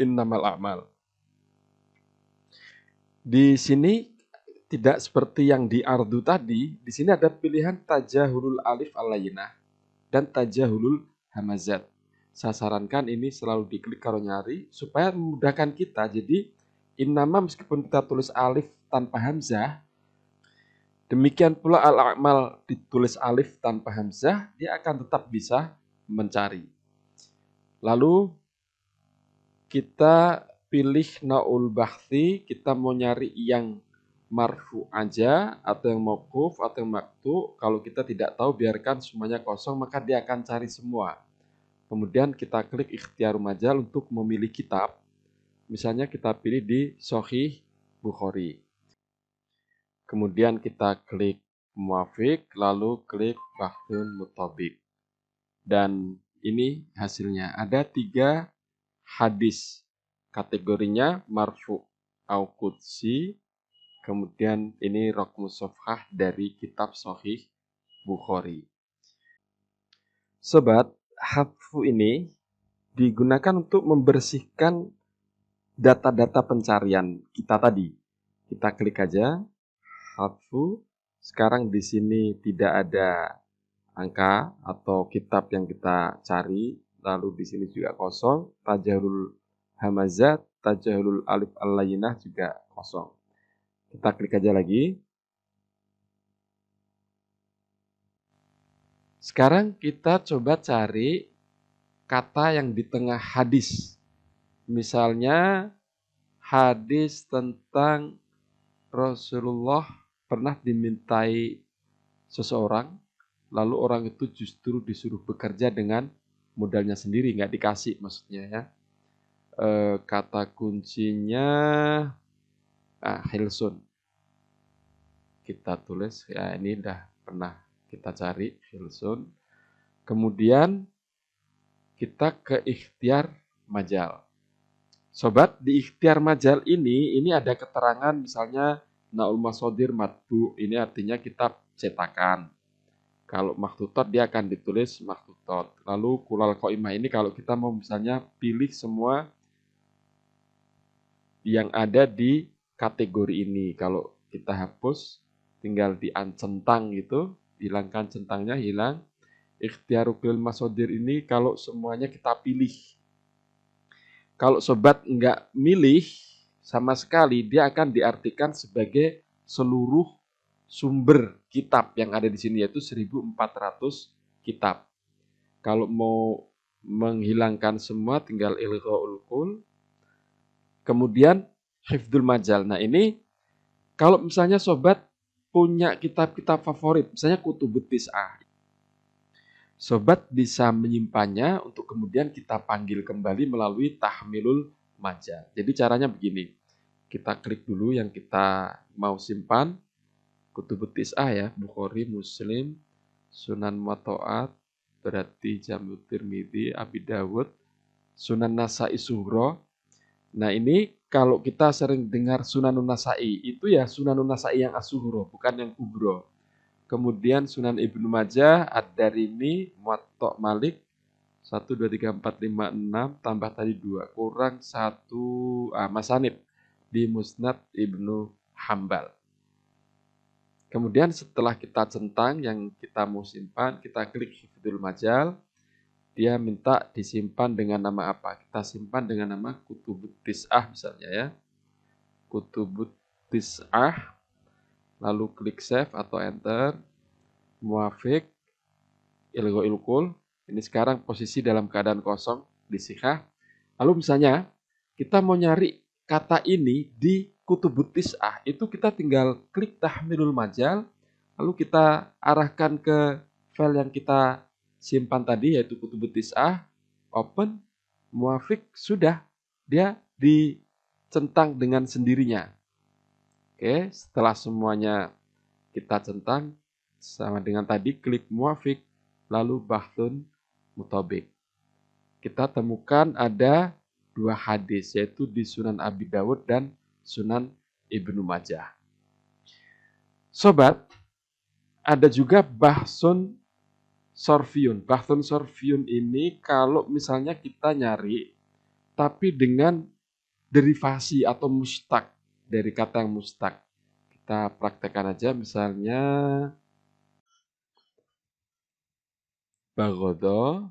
Innamal a'mal. Di sini tidak seperti yang di Ardu tadi, di sini ada pilihan tajahulul alif alayyinah dan tajahulul hamazat. Saya sarankan ini selalu diklik kalau nyari supaya memudahkan kita. Jadi innama meskipun kita tulis alif tanpa hamzah, Demikian pula al-a'mal ditulis alif tanpa hamzah, dia akan tetap bisa mencari. Lalu kita pilih naul bahthi, kita mau nyari yang marfu aja atau yang mauquf atau yang maktu. Kalau kita tidak tahu biarkan semuanya kosong, maka dia akan cari semua. Kemudian kita klik ikhtiar majal untuk memilih kitab. Misalnya kita pilih di Sahih Bukhari. Kemudian kita klik muafik, lalu klik bahthun mutabik. Dan ini hasilnya. Ada 3 hadis. Kategorinya marfu au qudsi. Kemudian ini raqmu safhah dari kitab Sahih Bukhari. Sobat, hadfu ini digunakan untuk membersihkan data-data pencarian kita tadi. Kita klik aja hadfu. Sekarang di sini tidak ada angka atau kitab yang kita cari. Lalu di sini juga kosong. Tajahulul hamazat, tajahulul alif al-layyinah juga kosong. Kita klik aja lagi. Sekarang kita coba cari kata yang di tengah hadis. Misalnya hadis tentang Rasulullah pernah dimintai seseorang, lalu orang itu justru disuruh bekerja dengan modalnya sendiri, nggak dikasih maksudnya ya. Kata kuncinya Hilsun. Kita tulis, ya ini udah pernah kita cari Hilsun. Kemudian kita ke ikhtiar majal. Sobat, di ikhtiar majal ini ada keterangan misalnya Naul Masodir Matbu, ini artinya kitab cetakan. Kalau maktutot dia akan ditulis maktutot. Lalu kulal qaimah ini kalau kita mau misalnya pilih semua yang ada di kategori ini. Kalau kita hapus, tinggal diancentang gitu, hilangkan centangnya, hilang. Ikhtiarul Masodir ini kalau semuanya kita pilih. Kalau sobat nggak milih sama sekali, dia akan diartikan sebagai seluruh sumber kitab yang ada di sini, yaitu 1400 kitab. Kalau mau menghilangkan semua, tinggal ilghaul qul. Kemudian hifdzul majal. Nah ini kalau misalnya sobat punya kitab-kitab favorit, misalnya Kutubut Tis'ah, sobat bisa menyimpannya untuk kemudian kita panggil kembali melalui tahmilul majal. Jadi caranya begini, kita klik dulu yang kita mau simpan, Kutubut Tis'ah ya, Bukhari, Muslim, Sunan Muwatta'at, berarti Jami' Tirmidzi, Abi Dawud, Sunan Nasa'i Sughra. Nah ini kalau kita sering dengar Sunanun Nasa'i, itu ya Sunanun Nasa'i yang as-Sughra, bukan yang kubro. Kemudian Sunan Ibnu Majah, Ad-Darimi, Muwatta' Malik, 1, 2, 3, 4, 5, 6, tambah tadi 2, kurang 1, Masanid di Musnad Ibnu Hambal. Kemudian setelah kita centang yang kita mau simpan, kita klik Hifdzul Majal. Dia minta disimpan dengan nama apa? Kita simpan dengan nama Kutubut Tis'ah misalnya ya. Kutubut Tis'ah. Lalu klik save atau enter. Muafik. Ilghaul qul. Ini sekarang posisi dalam keadaan kosong di sikhah. Lalu misalnya kita mau nyari kata ini di Kutubut Tis'ah. Itu kita tinggal klik tahmilul majal. Lalu kita arahkan ke file yang kita simpan tadi yaitu Kutubut Tis'ah. Open. Muafik sudah. Dia dicentang dengan sendirinya. Oke, setelah semuanya kita centang sama dengan tadi, klik muafik, lalu bahthun mutabik. Kita temukan ada 2 hadis, yaitu di Sunan Abi Dawud dan Sunan Ibnu Majah. Sobat, ada juga bahthun sorfiun. Bahthun sorfiun ini kalau misalnya kita nyari, tapi dengan derivasi atau mustaq dari kata yang mustaq. Kita praktekkan aja misalnya bagodo,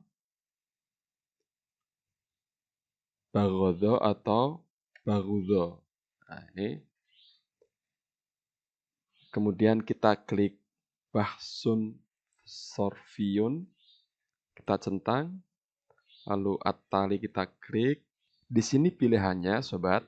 bagodo atau bagudo. Nah, ini Kemudian kita klik Bahsun Sorfiyun, kita centang, lalu At-Tali kita klik. Di sini pilihannya, sobat.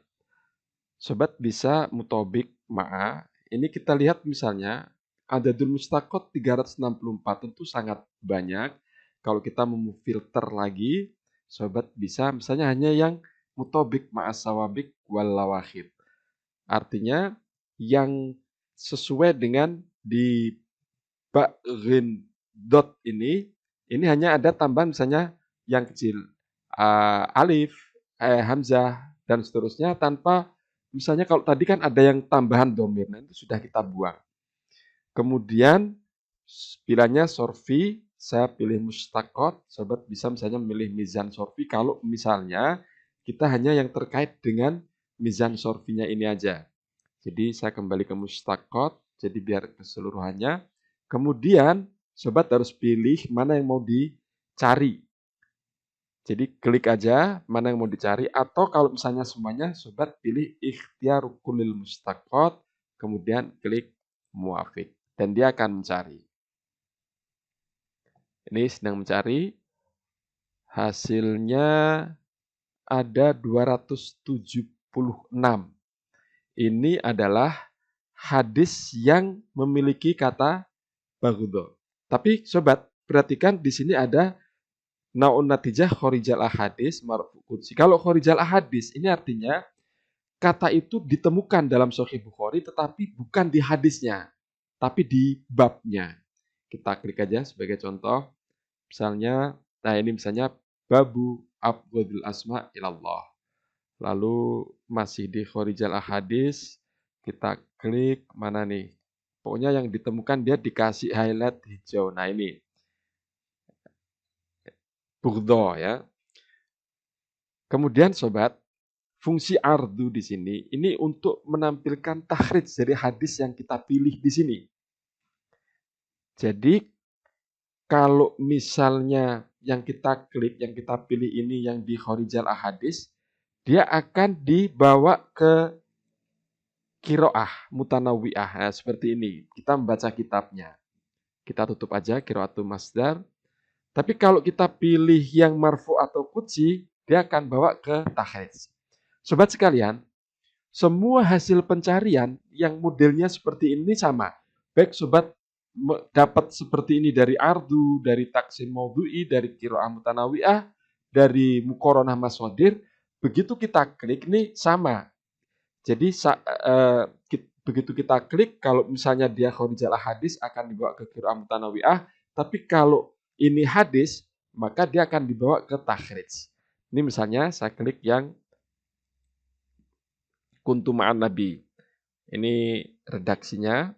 Sobat bisa mutobik ma'a. Ini kita lihat misalnya, adadul mustaqot 364, tentu sangat banyak. Kalau kita mau filter lagi, sobat bisa misalnya hanya yang mutobik ma'as sawabik wal lawahid. Artinya yang sesuai dengan di ba'rin dot ini hanya ada tambahan misalnya yang kecil, alif, hamzah, dan seterusnya tanpa, misalnya kalau tadi kan ada yang tambahan domir, nah itu sudah kita buang. Kemudian pilihannya sorfi, saya pilih mustaqot, sobat bisa misalnya memilih mizan sorfi kalau misalnya kita hanya yang terkait dengan mizan sorfinya ini aja. Jadi saya kembali ke mustaqot, jadi biar keseluruhannya. Kemudian sobat harus pilih mana yang mau dicari. Jadi klik aja mana yang mau dicari, atau kalau misalnya semuanya, sobat pilih ikhtiar kulil mustaqot, kemudian klik muafik, dan dia akan mencari. Ini sedang mencari, hasilnya ada 276. Ini adalah hadis yang memiliki kata baghdho. Tapi sobat, perhatikan di sini ada naun natijah khorijal ahadis marfu qudsi. Kalau khorijal ahadis ini artinya kata itu ditemukan dalam Sahih Bukhari tetapi bukan di hadisnya, tapi di babnya. Kita klik aja sebagai contoh. Misalnya, nah ini misalnya babu abghadil asma ilallah. Lalu masih di khorijal ahadis, kita klik mana nih? Pokoknya yang ditemukan dia dikasih highlight hijau. Nah ini baghdho ya. Kemudian sobat, fungsi ardu di sini ini untuk menampilkan takhrij dari hadis yang kita pilih di sini. Jadi kalau misalnya yang kita klik, yang kita pilih ini yang di khorijal ahadis, dia akan dibawa ke kiroah mutanawwi'ah. Nah, seperti ini. Kita membaca kitabnya. Kita tutup aja kiroatu masdar. Tapi kalau kita pilih yang marfu atau qudsi, dia akan bawa ke takhrij. Sobat sekalian, semua hasil pencarian yang modelnya seperti ini sama. Baik sobat dapat seperti ini dari ardu, dari taksim maudhu'i, dari qiraah mutanawi'ah, dari muqaranah mashadir, begitu kita klik ini sama. Jadi begitu kita klik, kalau misalnya dia khorijal hadis akan dibawa ke qiraah mutanawi'ah, tapi kalau ini hadis, maka dia akan dibawa ke takhrij. Ini misalnya saya klik yang kuntu ma'an nabi. Ini redaksinya.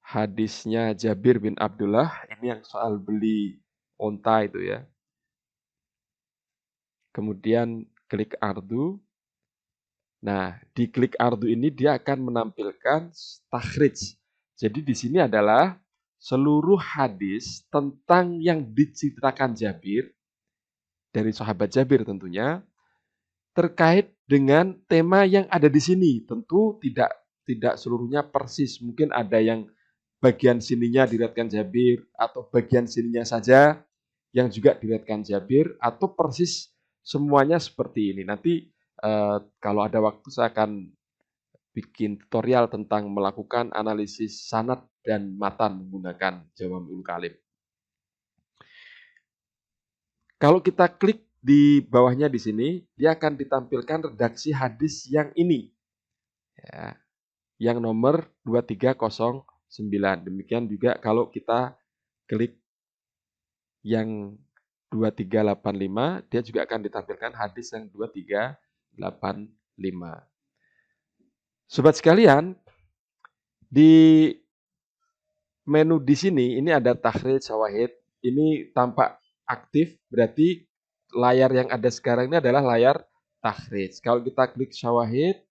Hadisnya Jabir bin Abdullah, ini yang soal beli onta itu ya. Kemudian klik ardu. Nah, di klik ardu ini dia akan menampilkan takhrij. Jadi di sini adalah seluruh hadis tentang yang diceritakan Jabir, dari sahabat Jabir tentunya, terkait dengan tema yang ada di sini. Tentu tidak seluruhnya persis. Mungkin ada yang bagian sininya diriwayatkan Jabir, atau bagian sininya saja yang juga diriwayatkan Jabir, atau persis semuanya seperti ini. Nanti kalau ada waktu saya akan bikin tutorial tentang melakukan analisis sanad dan matan menggunakan Jawami'ul Kalim. Kalau kita klik di bawahnya di sini, dia akan ditampilkan redaksi hadis yang ini. Ya, yang nomor 2309. Demikian juga kalau kita klik yang 2385, dia juga akan ditampilkan hadis yang 2385. Sobat sekalian, di menu di sini ini ada takhrij syawahid. Ini tampak aktif, berarti layar yang ada sekarang ini adalah layar takhrij. Kalau kita klik syawahid,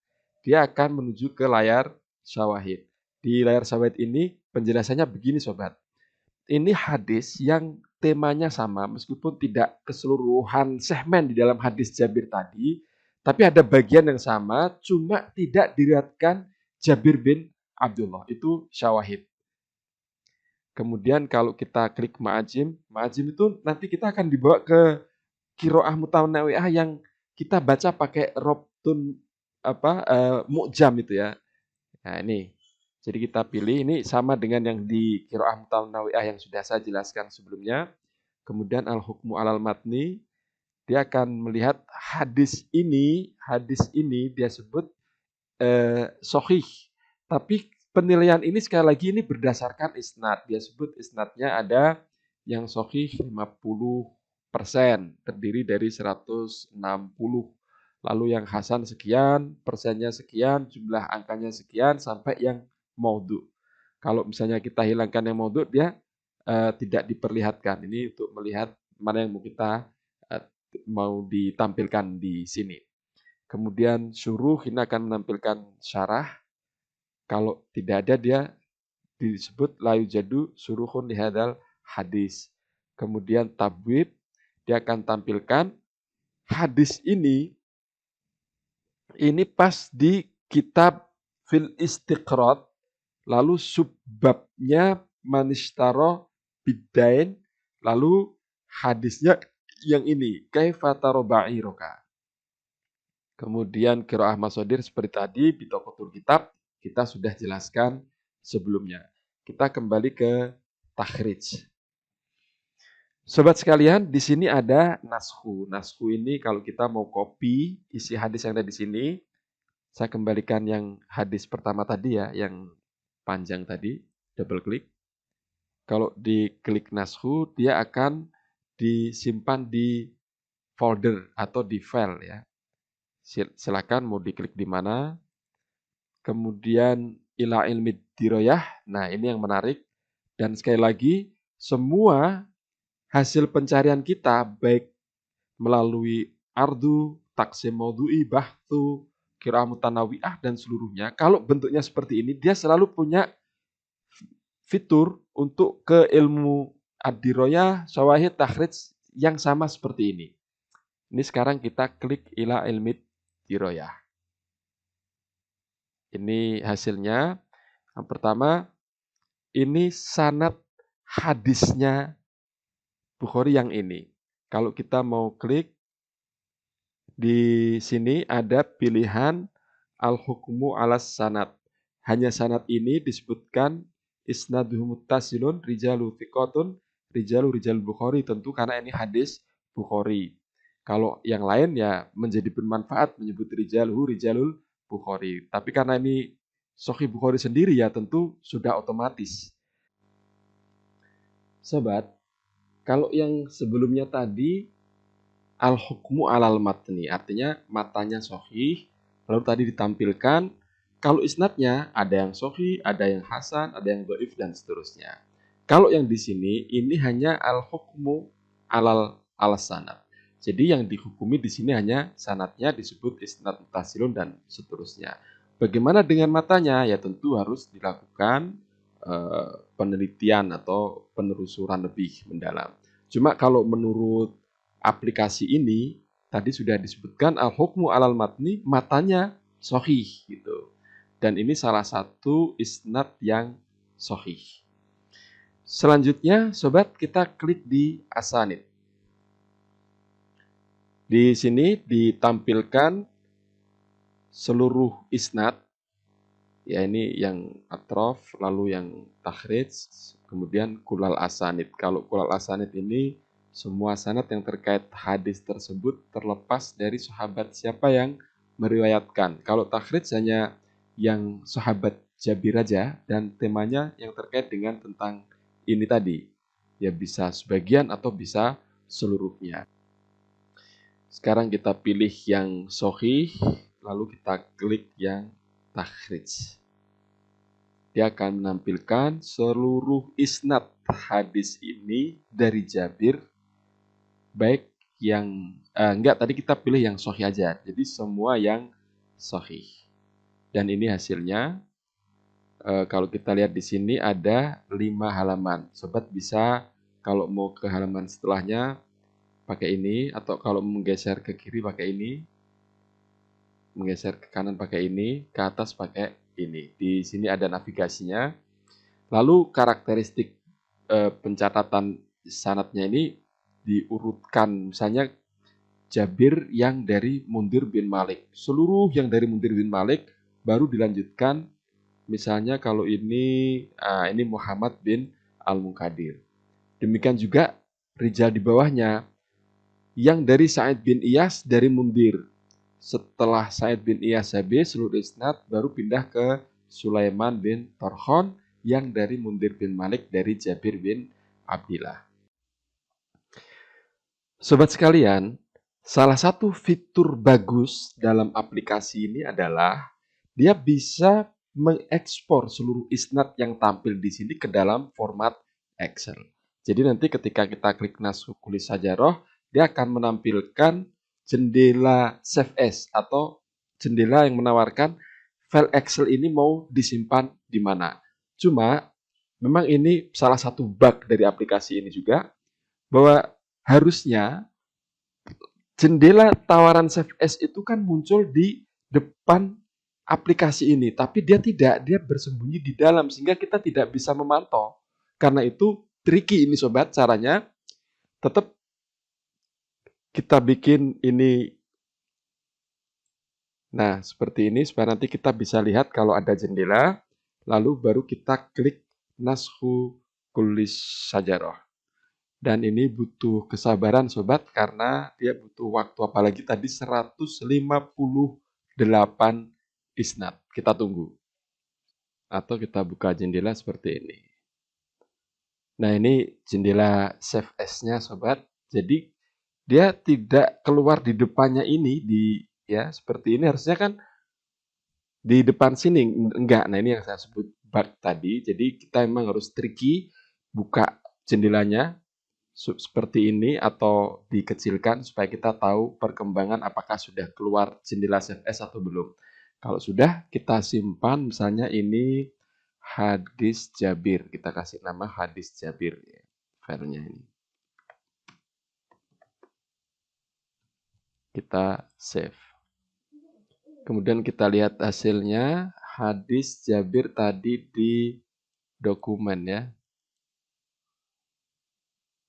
dia akan menuju ke layar syawahid. Di layar syawahid ini penjelasannya begini sobat. Ini hadis yang temanya sama, meskipun tidak keseluruhan segmen di dalam hadis Jabir tadi, tapi ada bagian yang sama, cuma tidak diriwayatkan Jabir bin Abdullah. Itu syawahid. Kemudian kalau kita klik ma'ajim, ma'ajim itu nanti kita akan dibawa ke qiraah mutanawwi'ah yang kita baca pakai robtun mu'jam itu ya. Nah, ini. Jadi kita pilih ini sama dengan yang di qiraah mutanawwi'ah yang sudah saya jelaskan sebelumnya. Kemudian al-hukmu alal matni, dia akan melihat hadis ini dia sebut sahih. Tapi penilaian ini sekali lagi ini berdasarkan isnad. Dia sebut isnadnya ada yang sahih 50%, terdiri dari 160. Lalu yang hasan sekian, persennya sekian, jumlah angkanya sekian, sampai yang maudhu. Kalau misalnya kita hilangkan yang maudhu, dia tidak diperlihatkan. Ini untuk melihat mana yang mau kita mau ditampilkan di sini. Kemudian syuruh ini akan menampilkan syarah. Kalau tidak ada dia disebut layu jadu suruhun lihadal hadis. Kemudian tabwib, dia akan tampilkan hadis ini pas di kitab fil istiqrat, lalu subbabnya manishtaro bidain, lalu hadisnya yang ini kaifa taroba'iroka. Kemudian qiraah masodir seperti tadi di Tokotul Kitab kita sudah jelaskan sebelumnya. Kita kembali ke takhrij. Sobat sekalian, di sini ada naskhu. Naskhu ini kalau kita mau copy isi hadis yang ada di sini, saya kembalikan yang hadis pertama tadi ya, yang panjang tadi, double klik. Kalau diklik naskhu, dia akan disimpan di folder atau di file ya. Silakan mau diklik di mana. Kemudian ila ilmi diroyah. Nah, ini yang menarik. Dan sekali lagi, semua hasil pencarian kita baik melalui ardu, taksim maudhu'i, bahthu, qiraah mutanawwi'ah dan seluruhnya, kalau bentuknya seperti ini, dia selalu punya fitur untuk ke ilmu ad-diroyah, syawahid, takhrij yang sama seperti ini. Ini sekarang kita klik ila ilmi diroyah. Ini hasilnya. Yang pertama, ini sanad hadisnya Bukhari yang ini. Kalau kita mau klik, di sini ada pilihan al-hukmu alas sanad. Hanya sanad ini disebutkan isnaduhu muttasilun, rijalu thiqatun, rijal Bukhari. Tentu karena ini hadis Bukhari. Kalau yang lain ya menjadi bermanfaat menyebut rijalul Bukhari. Tapi karena ini Sahih Bukhari sendiri ya tentu sudah otomatis. Sobat, kalau yang sebelumnya tadi al-hukmu alal matni, artinya matanya sahih, lalu tadi ditampilkan kalau isnadnya ada yang sahih, ada yang hasan, ada yang dhaif dan seterusnya. Kalau yang di sini ini hanya al-hukmu alal sanad. Jadi yang dihukumi di sini hanya sanadnya disebut isnad muttasilun dan seterusnya. Bagaimana dengan matanya? Ya tentu harus dilakukan penelitian atau penelusuran lebih mendalam. Cuma kalau menurut aplikasi ini tadi sudah disebutkan al-hukmu alal matni, matanya sahih gitu. Dan ini salah satu isnad yang sahih. Selanjutnya, sobat, kita klik di asanid. Di sini ditampilkan seluruh isnad. Ya, ini yang atrof, lalu yang takhrij, kemudian kulal asanid. Kalau kulal asanid ini semua sanad yang terkait hadis tersebut terlepas dari sahabat siapa yang meriwayatkan. Kalau takhrij hanya yang sahabat Jabir aja dan temanya yang terkait dengan tentang ini tadi. Ya bisa sebagian atau bisa seluruhnya. Sekarang kita pilih yang sahih, lalu kita klik yang takhrij. Dia akan menampilkan seluruh isnad hadis ini dari Jabir, baik yang enggak, tadi kita pilih yang sahih aja. Jadi semua yang sahih. Dan ini hasilnya. Kalau kita lihat di sini ada 5 halaman. Sobat bisa kalau mau ke halaman setelahnya pakai ini, atau kalau menggeser ke kiri pakai ini, menggeser ke kanan pakai ini, ke atas pakai ini. Di sini ada navigasinya. Lalu karakteristik pencatatan sanadnya ini diurutkan. Misalnya Jabir yang dari Mundir bin Malik. Seluruh yang dari Mundir bin Malik baru dilanjutkan. Misalnya kalau ini Muhammad bin Al-Munkadir. Demikian juga rijal di bawahnya. Yang dari Sa'id bin Iyas dari Mundir. Setelah Sa'id bin Iyas habis seluruh isnad baru pindah ke Sulaiman bin Tarkhon yang dari Mundir bin Malik dari Jabir bin Abdillah. Sobat sekalian, salah satu fitur bagus dalam aplikasi ini adalah dia bisa mengekspor seluruh isnad yang tampil di sini ke dalam format Excel. Jadi nanti ketika kita klik Nashul Kulis Sajarah, dia akan menampilkan jendela Save As atau jendela yang menawarkan file Excel ini mau disimpan di mana. Cuma memang ini salah satu bug dari aplikasi ini juga, bahwa harusnya jendela tawaran Save As itu kan muncul di depan aplikasi ini, tapi dia tidak, dia bersembunyi di dalam sehingga kita tidak bisa memantau. Karena itu tricky ini sobat, caranya tetap kita bikin ini. Nah, seperti ini supaya nanti kita bisa lihat kalau ada jendela, lalu baru kita klik Nashul Kulis Sajarah. Dan ini butuh kesabaran sobat karena dia butuh waktu, apalagi tadi 158 isnad. Kita tunggu. Atau kita buka jendela seperti ini. Nah, ini jendela Save As-nya sobat. Jadi dia tidak keluar di depannya ini seperti ini, harusnya kan di depan sini enggak. Nah, ini yang saya sebut bug tadi. Jadi kita memang harus tricky buka jendelanya seperti ini atau dikecilkan supaya kita tahu perkembangan apakah sudah keluar jendela Save As atau belum. Kalau sudah, kita simpan, misalnya ini hadis Jabir, kita kasih nama hadis Jabir ya, filenya ini. Kita save. Kemudian kita lihat hasilnya, hadis Jabir tadi di dokumen ya.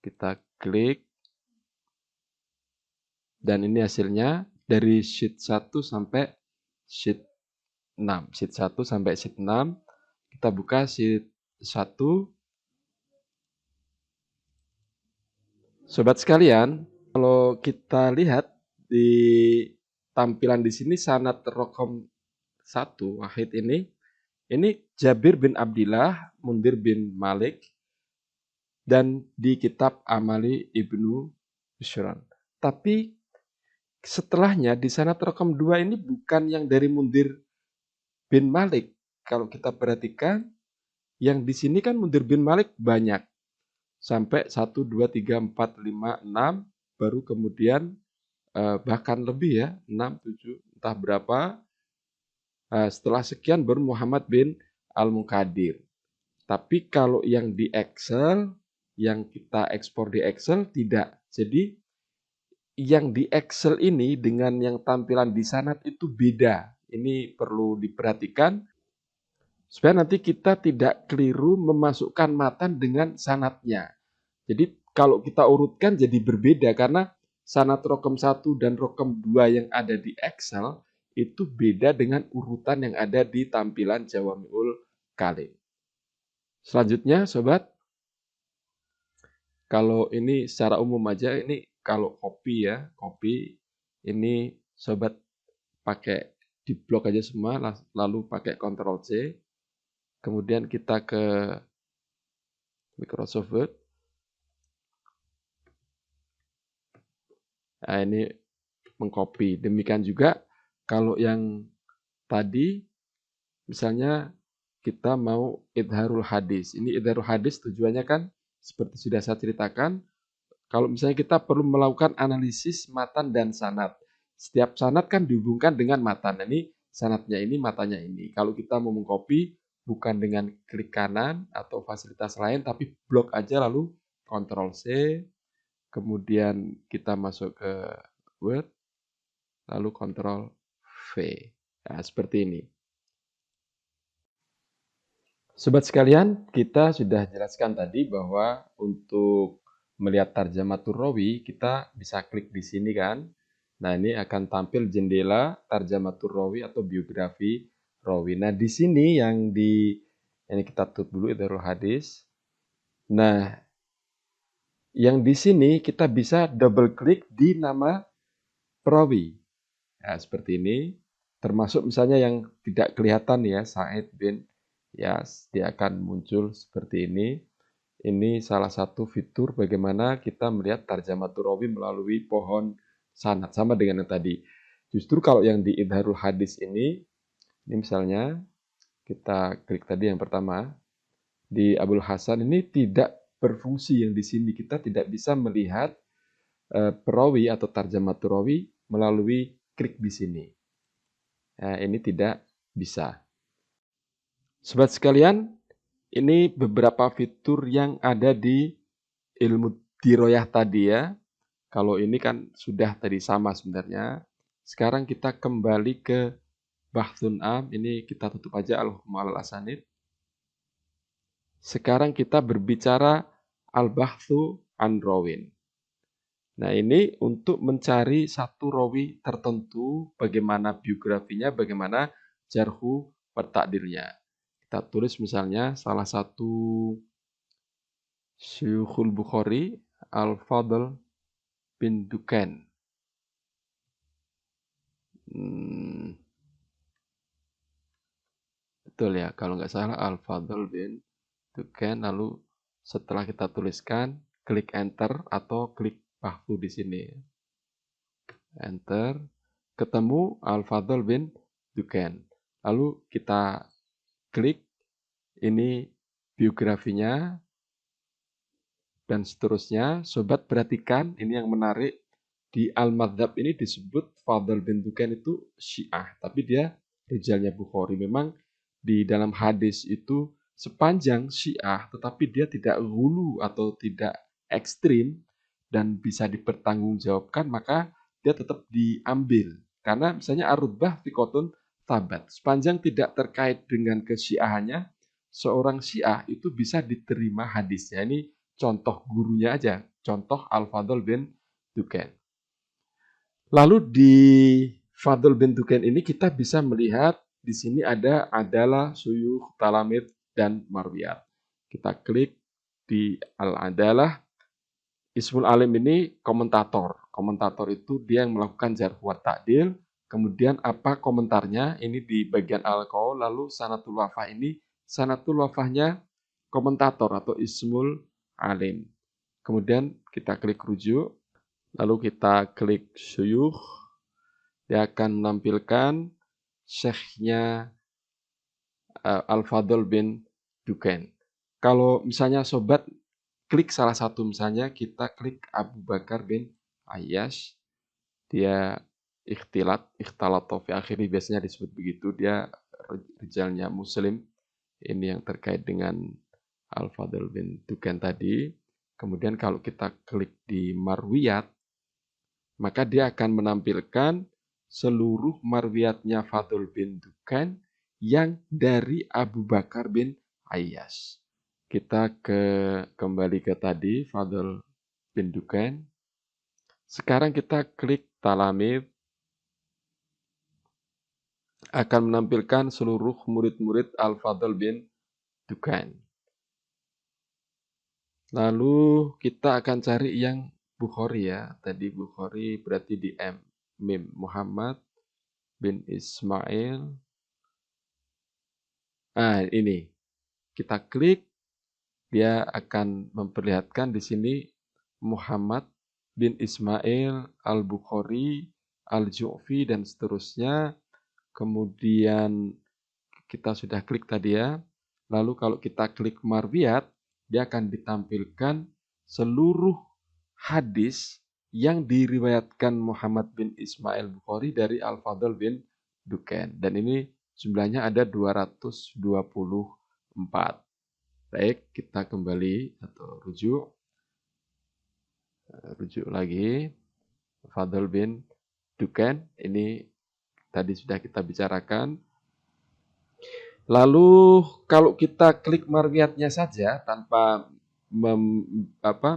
Kita klik. Dan ini hasilnya dari sheet 1 sampai sheet 6. Sheet 1 sampai sheet 6. Kita buka sheet 1. Sobat sekalian, kalau kita lihat di tampilan di sini sanad rokom 1 Wahid ini Jabir bin Abdillah, Mundir bin Malik, dan di kitab Amali Ibnu Bishran. Tapi setelahnya di sanad rokom 2 ini bukan yang dari Mundir bin Malik. Kalau kita perhatikan, yang di sini kan Mundir bin Malik banyak. Sampai 1, 2, 3, 4, 5, 6, baru kemudian bahkan lebih ya, 6, 7, entah berapa. Setelah sekian baru Muhammad bin Al-Munkadir. Tapi kalau yang di Excel, yang kita ekspor di Excel, tidak. Jadi yang di Excel ini dengan yang tampilan di sanad itu beda. Ini perlu diperhatikan supaya nanti kita tidak keliru memasukkan matan dengan sanadnya. Jadi kalau kita urutkan jadi berbeda karena sanad rokem 1 dan rokem 2 yang ada di Excel itu beda dengan urutan yang ada di tampilan Jawami'ul Kalim. Selanjutnya sobat, kalau ini secara umum aja, ini kalau copy ya, copy ini sobat pakai di blok aja semua, lalu pakai Ctrl C, kemudian kita ke Microsoft Word. Nah, ini mengcopy. Demikian juga kalau yang tadi, misalnya kita mau idharul hadis. Ini idharul hadis tujuannya kan seperti sudah saya ceritakan, kalau misalnya kita perlu melakukan analisis matan dan sanad. Setiap sanad kan dihubungkan dengan matan. Ini sanadnya ini, matanya ini. Kalau kita mau mengcopy, bukan dengan klik kanan atau fasilitas lain, tapi blok aja lalu Ctrl C, kemudian kita masuk ke Word, lalu Ctrl V. Nah, seperti ini. Sobat sekalian, kita sudah jelaskan tadi bahwa untuk melihat tarjamatur rawi, kita bisa klik di sini kan. Nah, ini akan tampil jendela tarjamatur rawi atau biografi rawi. Nah, di sini ini kita tutup dulu Idharul Hadis. Nah, yang di sini kita bisa double klik di nama perawi. Nah, seperti ini. Termasuk misalnya yang tidak kelihatan ya, Sa'id bin Yas, dia akan muncul seperti ini. Ini salah satu fitur bagaimana kita melihat tarjamatur rawi melalui pohon sanad. Sama dengan yang tadi. Justru kalau yang di Idharul Hadis ini misalnya kita klik tadi yang pertama, di Abul Hasan ini tidak berfungsi yang di sini. Kita tidak bisa melihat perawi atau tarjamatur rawi melalui klik di sini. Nah, ini tidak bisa. Sobat sekalian, ini beberapa fitur yang ada di ilmu diroyah tadi ya. Kalau ini kan sudah tadi sama sebenarnya. Sekarang kita kembali ke Bahthun Am. Ini kita tutup aja al-hukmu al-asanid. Sekarang kita berbicara al-bahthu an rawin. Nah, ini untuk mencari satu rawi tertentu, bagaimana biografinya, bagaimana jarhu wa ta'dilnya. Kita tulis misalnya salah satu Syukhul Bukhari, Al-Fadl bin Dukan. Betul ya, kalau nggak salah Al-Fadl bin Dukan. Lalu setelah kita tuliskan, klik Enter atau klik Bahfu di sini. Enter, ketemu Al-Fadl bin Dukan. Lalu kita klik, ini biografinya, dan seterusnya. Sobat perhatikan, ini yang menarik. Di Al-Madhab ini disebut Fadl bin Dukan itu Syiah, tapi dia rijalnya Bukhari. Memang di dalam hadis itu sepanjang Syiah, tetapi dia tidak hulu atau tidak ekstrim dan bisa dipertanggungjawabkan, maka dia tetap diambil. Karena misalnya Ar-Rutbah Thiqotun Tabat, sepanjang tidak terkait dengan kesyiahannya, seorang Syiah itu bisa diterima hadisnya. Ini contoh gurunya aja, contoh Al-Fadl bin Dukan. Lalu di Fadl bin Dukan ini kita bisa melihat di sini adalah Suyukh, Talamid, dan Marwiyat. Kita klik di Al-Adalah. Ismul Alim ini komentator. Komentator itu dia yang melakukan jarh wa ta'dil. Kemudian apa komentarnya? Ini di bagian Al-Qaul. Lalu Sanatul Wafah ini, Sanatul Wafahnya komentator atau Ismul Alim. Kemudian kita klik rujuk. Lalu kita klik Syuyukh. Dia akan menampilkan syekhnya Al-Fadl bin Dukan. Kalau misalnya sobat klik salah satu, misalnya kita klik Abu Bakar bin Ayyash, dia ikhtilat fi akhiri, biasanya disebut begitu, dia rijalnya Muslim, ini yang terkait dengan Al-Fadl bin Dukan tadi. Kemudian kalau kita klik di Marwiyat, maka dia akan menampilkan seluruh marwiyatnya Fadl bin Dukan yang dari Abu Bakar bin Ayyash. Kita kembali ke tadi, Fadl bin Dukan. Sekarang kita klik Talamid, akan menampilkan seluruh murid-murid Al-Fadl bin Dukan. Lalu kita akan cari yang Bukhari ya. Tadi Bukhari berarti di Mim Muhammad bin Ismail. Nah, ini kita klik, dia akan memperlihatkan di sini Muhammad bin Ismail Al-Bukhari, Al-Ju'fi, dan seterusnya. Kemudian kita sudah klik tadi ya. Lalu kalau kita klik Marwiyat, dia akan ditampilkan seluruh hadis yang diriwayatkan Muhammad bin Ismail Bukhari dari Al-Fadl bin Dukan. Dan ini jumlahnya ada 224. Baik, kita kembali atau rujuk lagi. Fadl bin Dukan, ini tadi sudah kita bicarakan. Lalu kalau kita klik marwiyatnya saja tanpa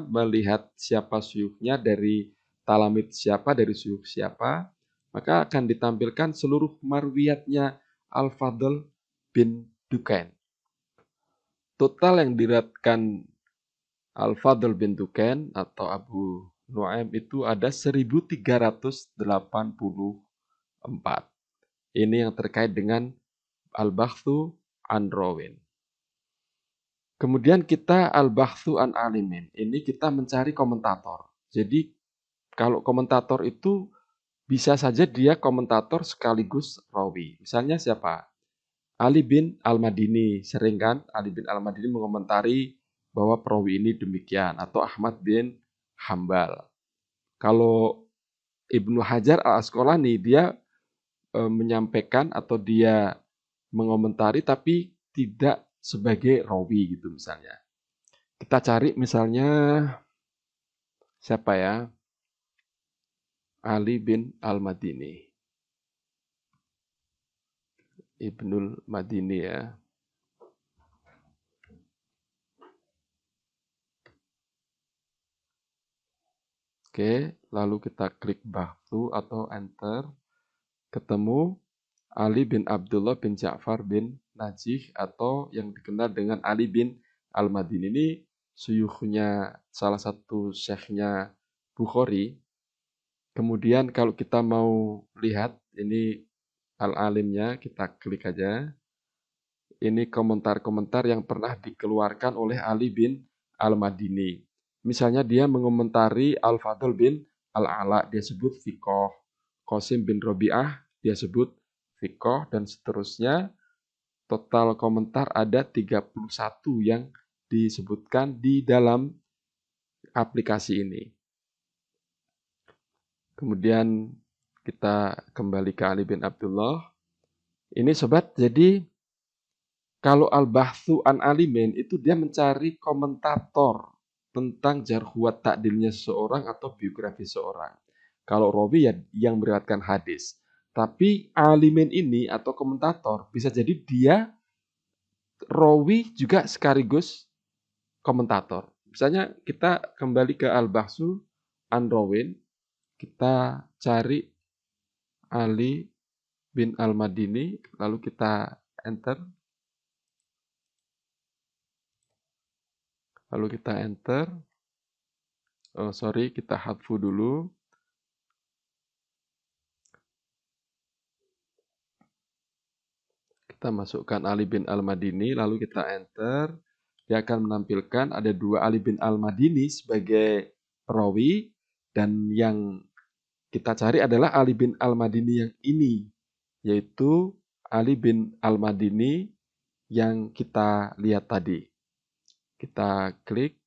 melihat siapa syuyukhnya, dari talamid siapa, dari syuyukh siapa, maka akan ditampilkan seluruh marwiyatnya Al-Fadl bin Dukain. Total yang diriwayatkan Al-Fadl bin Dukain atau Abu Nuaim itu ada 1384. Ini yang terkait dengan Al-Bahthu an Rawin. Kemudian kita Al-Bahthu an Alimin. Ini kita mencari komentator. Jadi kalau komentator itu bisa saja dia komentator sekaligus rawi. Misalnya siapa? Ali bin Al-Madini. Sering kan Ali bin Al-Madini mengomentari bahwa perawi ini demikian. Atau Ahmad bin Hambal. Kalau Ibnu Hajar Al-Asqalani dia menyampaikan atau dia mengomentari tapi tidak sebagai rawi gitu misalnya. Kita cari misalnya siapa ya? Ali bin Al-Madini. Ibnul Madini ya. Oke, lalu kita klik Bahthu atau enter. Ketemu Ali bin Abdullah bin Ja'far bin Najih atau yang dikenal dengan Ali bin Al-Madini. Ini suyukhnya salah satu syekhnya Bukhari. Kemudian kalau kita mau lihat ini al-alimnya, kita klik aja. Ini komentar-komentar yang pernah dikeluarkan oleh Ali bin Al-Madini. Misalnya dia mengomentari Al-Fadl bin Al-Ala, dia sebut fiqh. Qasim bin Robi'ah, dia sebut fiqh, dan seterusnya. Total komentar ada 31 yang disebutkan di dalam aplikasi ini. Kemudian kita kembali ke Ali bin Abdullah. Ini sobat, jadi kalau Al-Bahthu an Alimin itu dia mencari komentator tentang jarh wa ta'dilnya seseorang atau biografi seseorang. Kalau rawi ya yang meriwayatkan hadis. Tapi alimin ini atau komentator bisa jadi dia rawi juga sekaligus komentator. Misalnya kita kembali ke Al-Bahthu an Rawin, kita cari Ali bin Al-Madini, lalu kita enter. Lalu kita enter. Oh, sorry, kita hadfu dulu. Kita masukkan Ali bin Al-Madini, lalu kita enter. Dia akan menampilkan ada 2 Ali bin Al-Madini sebagai perawi, dan yang kita cari adalah Ali bin Al-Madini yang ini, yaitu Ali bin Al-Madini yang kita lihat tadi. Kita klik,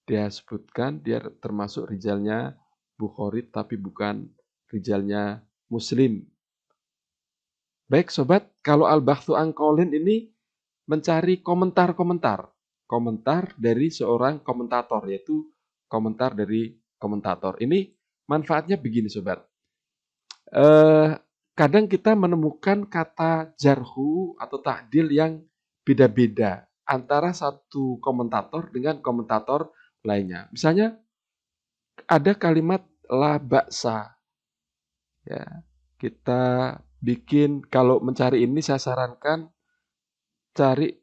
dia sebutkan dia termasuk rijalnya Bukhari tapi bukan rijalnya Muslim. Baik sobat, kalau Al-Bahthu an Qaulin ini mencari komentar-komentar. Komentar dari seorang komentator, yaitu komentar dari komentator. Ini manfaatnya begini sobat. Kadang kita menemukan kata jarhu atau ta'dil yang beda-beda antara satu komentator dengan komentator lainnya. Misalnya ada kalimat la ba'sa. Ya, kita bikin, kalau mencari ini saya sarankan cari,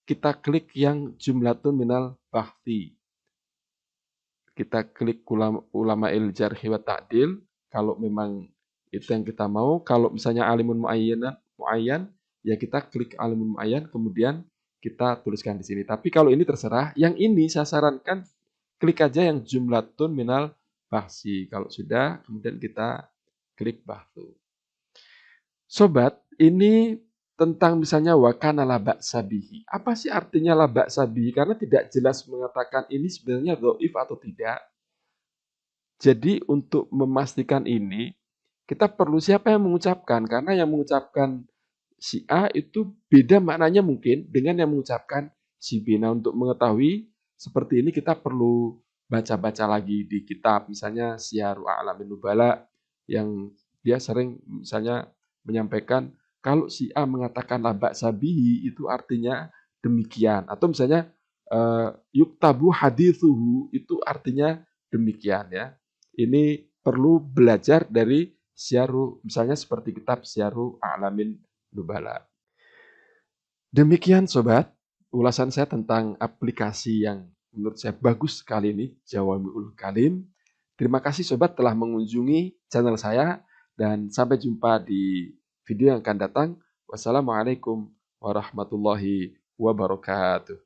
kita klik yang jumlatun minal bahthi. Kita klik ulama jarhi wa ta'dil kalau memang itu yang kita mau. Kalau misalnya alimun muayyan, ya kita klik alimun muayyan, kemudian kita tuliskan di sini. Tapi kalau ini terserah. Yang ini saya sarankan klik aja yang jumlatun minal bahsi. Kalau sudah, kemudian kita klik bahthu. Sobat, ini tentang misalnya wakana la ba'sa bihi. Apa sih artinya la ba'sa bihi? Karena tidak jelas mengatakan ini sebenarnya dhaif atau tidak. Jadi untuk memastikan ini, kita perlu siapa yang mengucapkan. Karena yang mengucapkan si A itu beda maknanya mungkin dengan yang mengucapkan si B. Nah, untuk mengetahui seperti ini kita perlu baca-baca lagi di kitab. Misalnya Syiaru A'lamin Nubala yang dia sering misalnya menyampaikan kalau si A mengatakan la ba'sa bihi itu artinya demikian. Atau misalnya yuktabu hadithuhu itu artinya demikian ya. Ini perlu belajar dari Syiaru, misalnya seperti kitab Syiaru A'lamin Nubala. Demikian sobat, ulasan saya tentang aplikasi yang menurut saya bagus sekali ini, Jawami'ul Kalim. Terima kasih sobat telah mengunjungi channel saya dan sampai jumpa di video yang akan datang. Wassalamualaikum warahmatullahi wabarakatuh.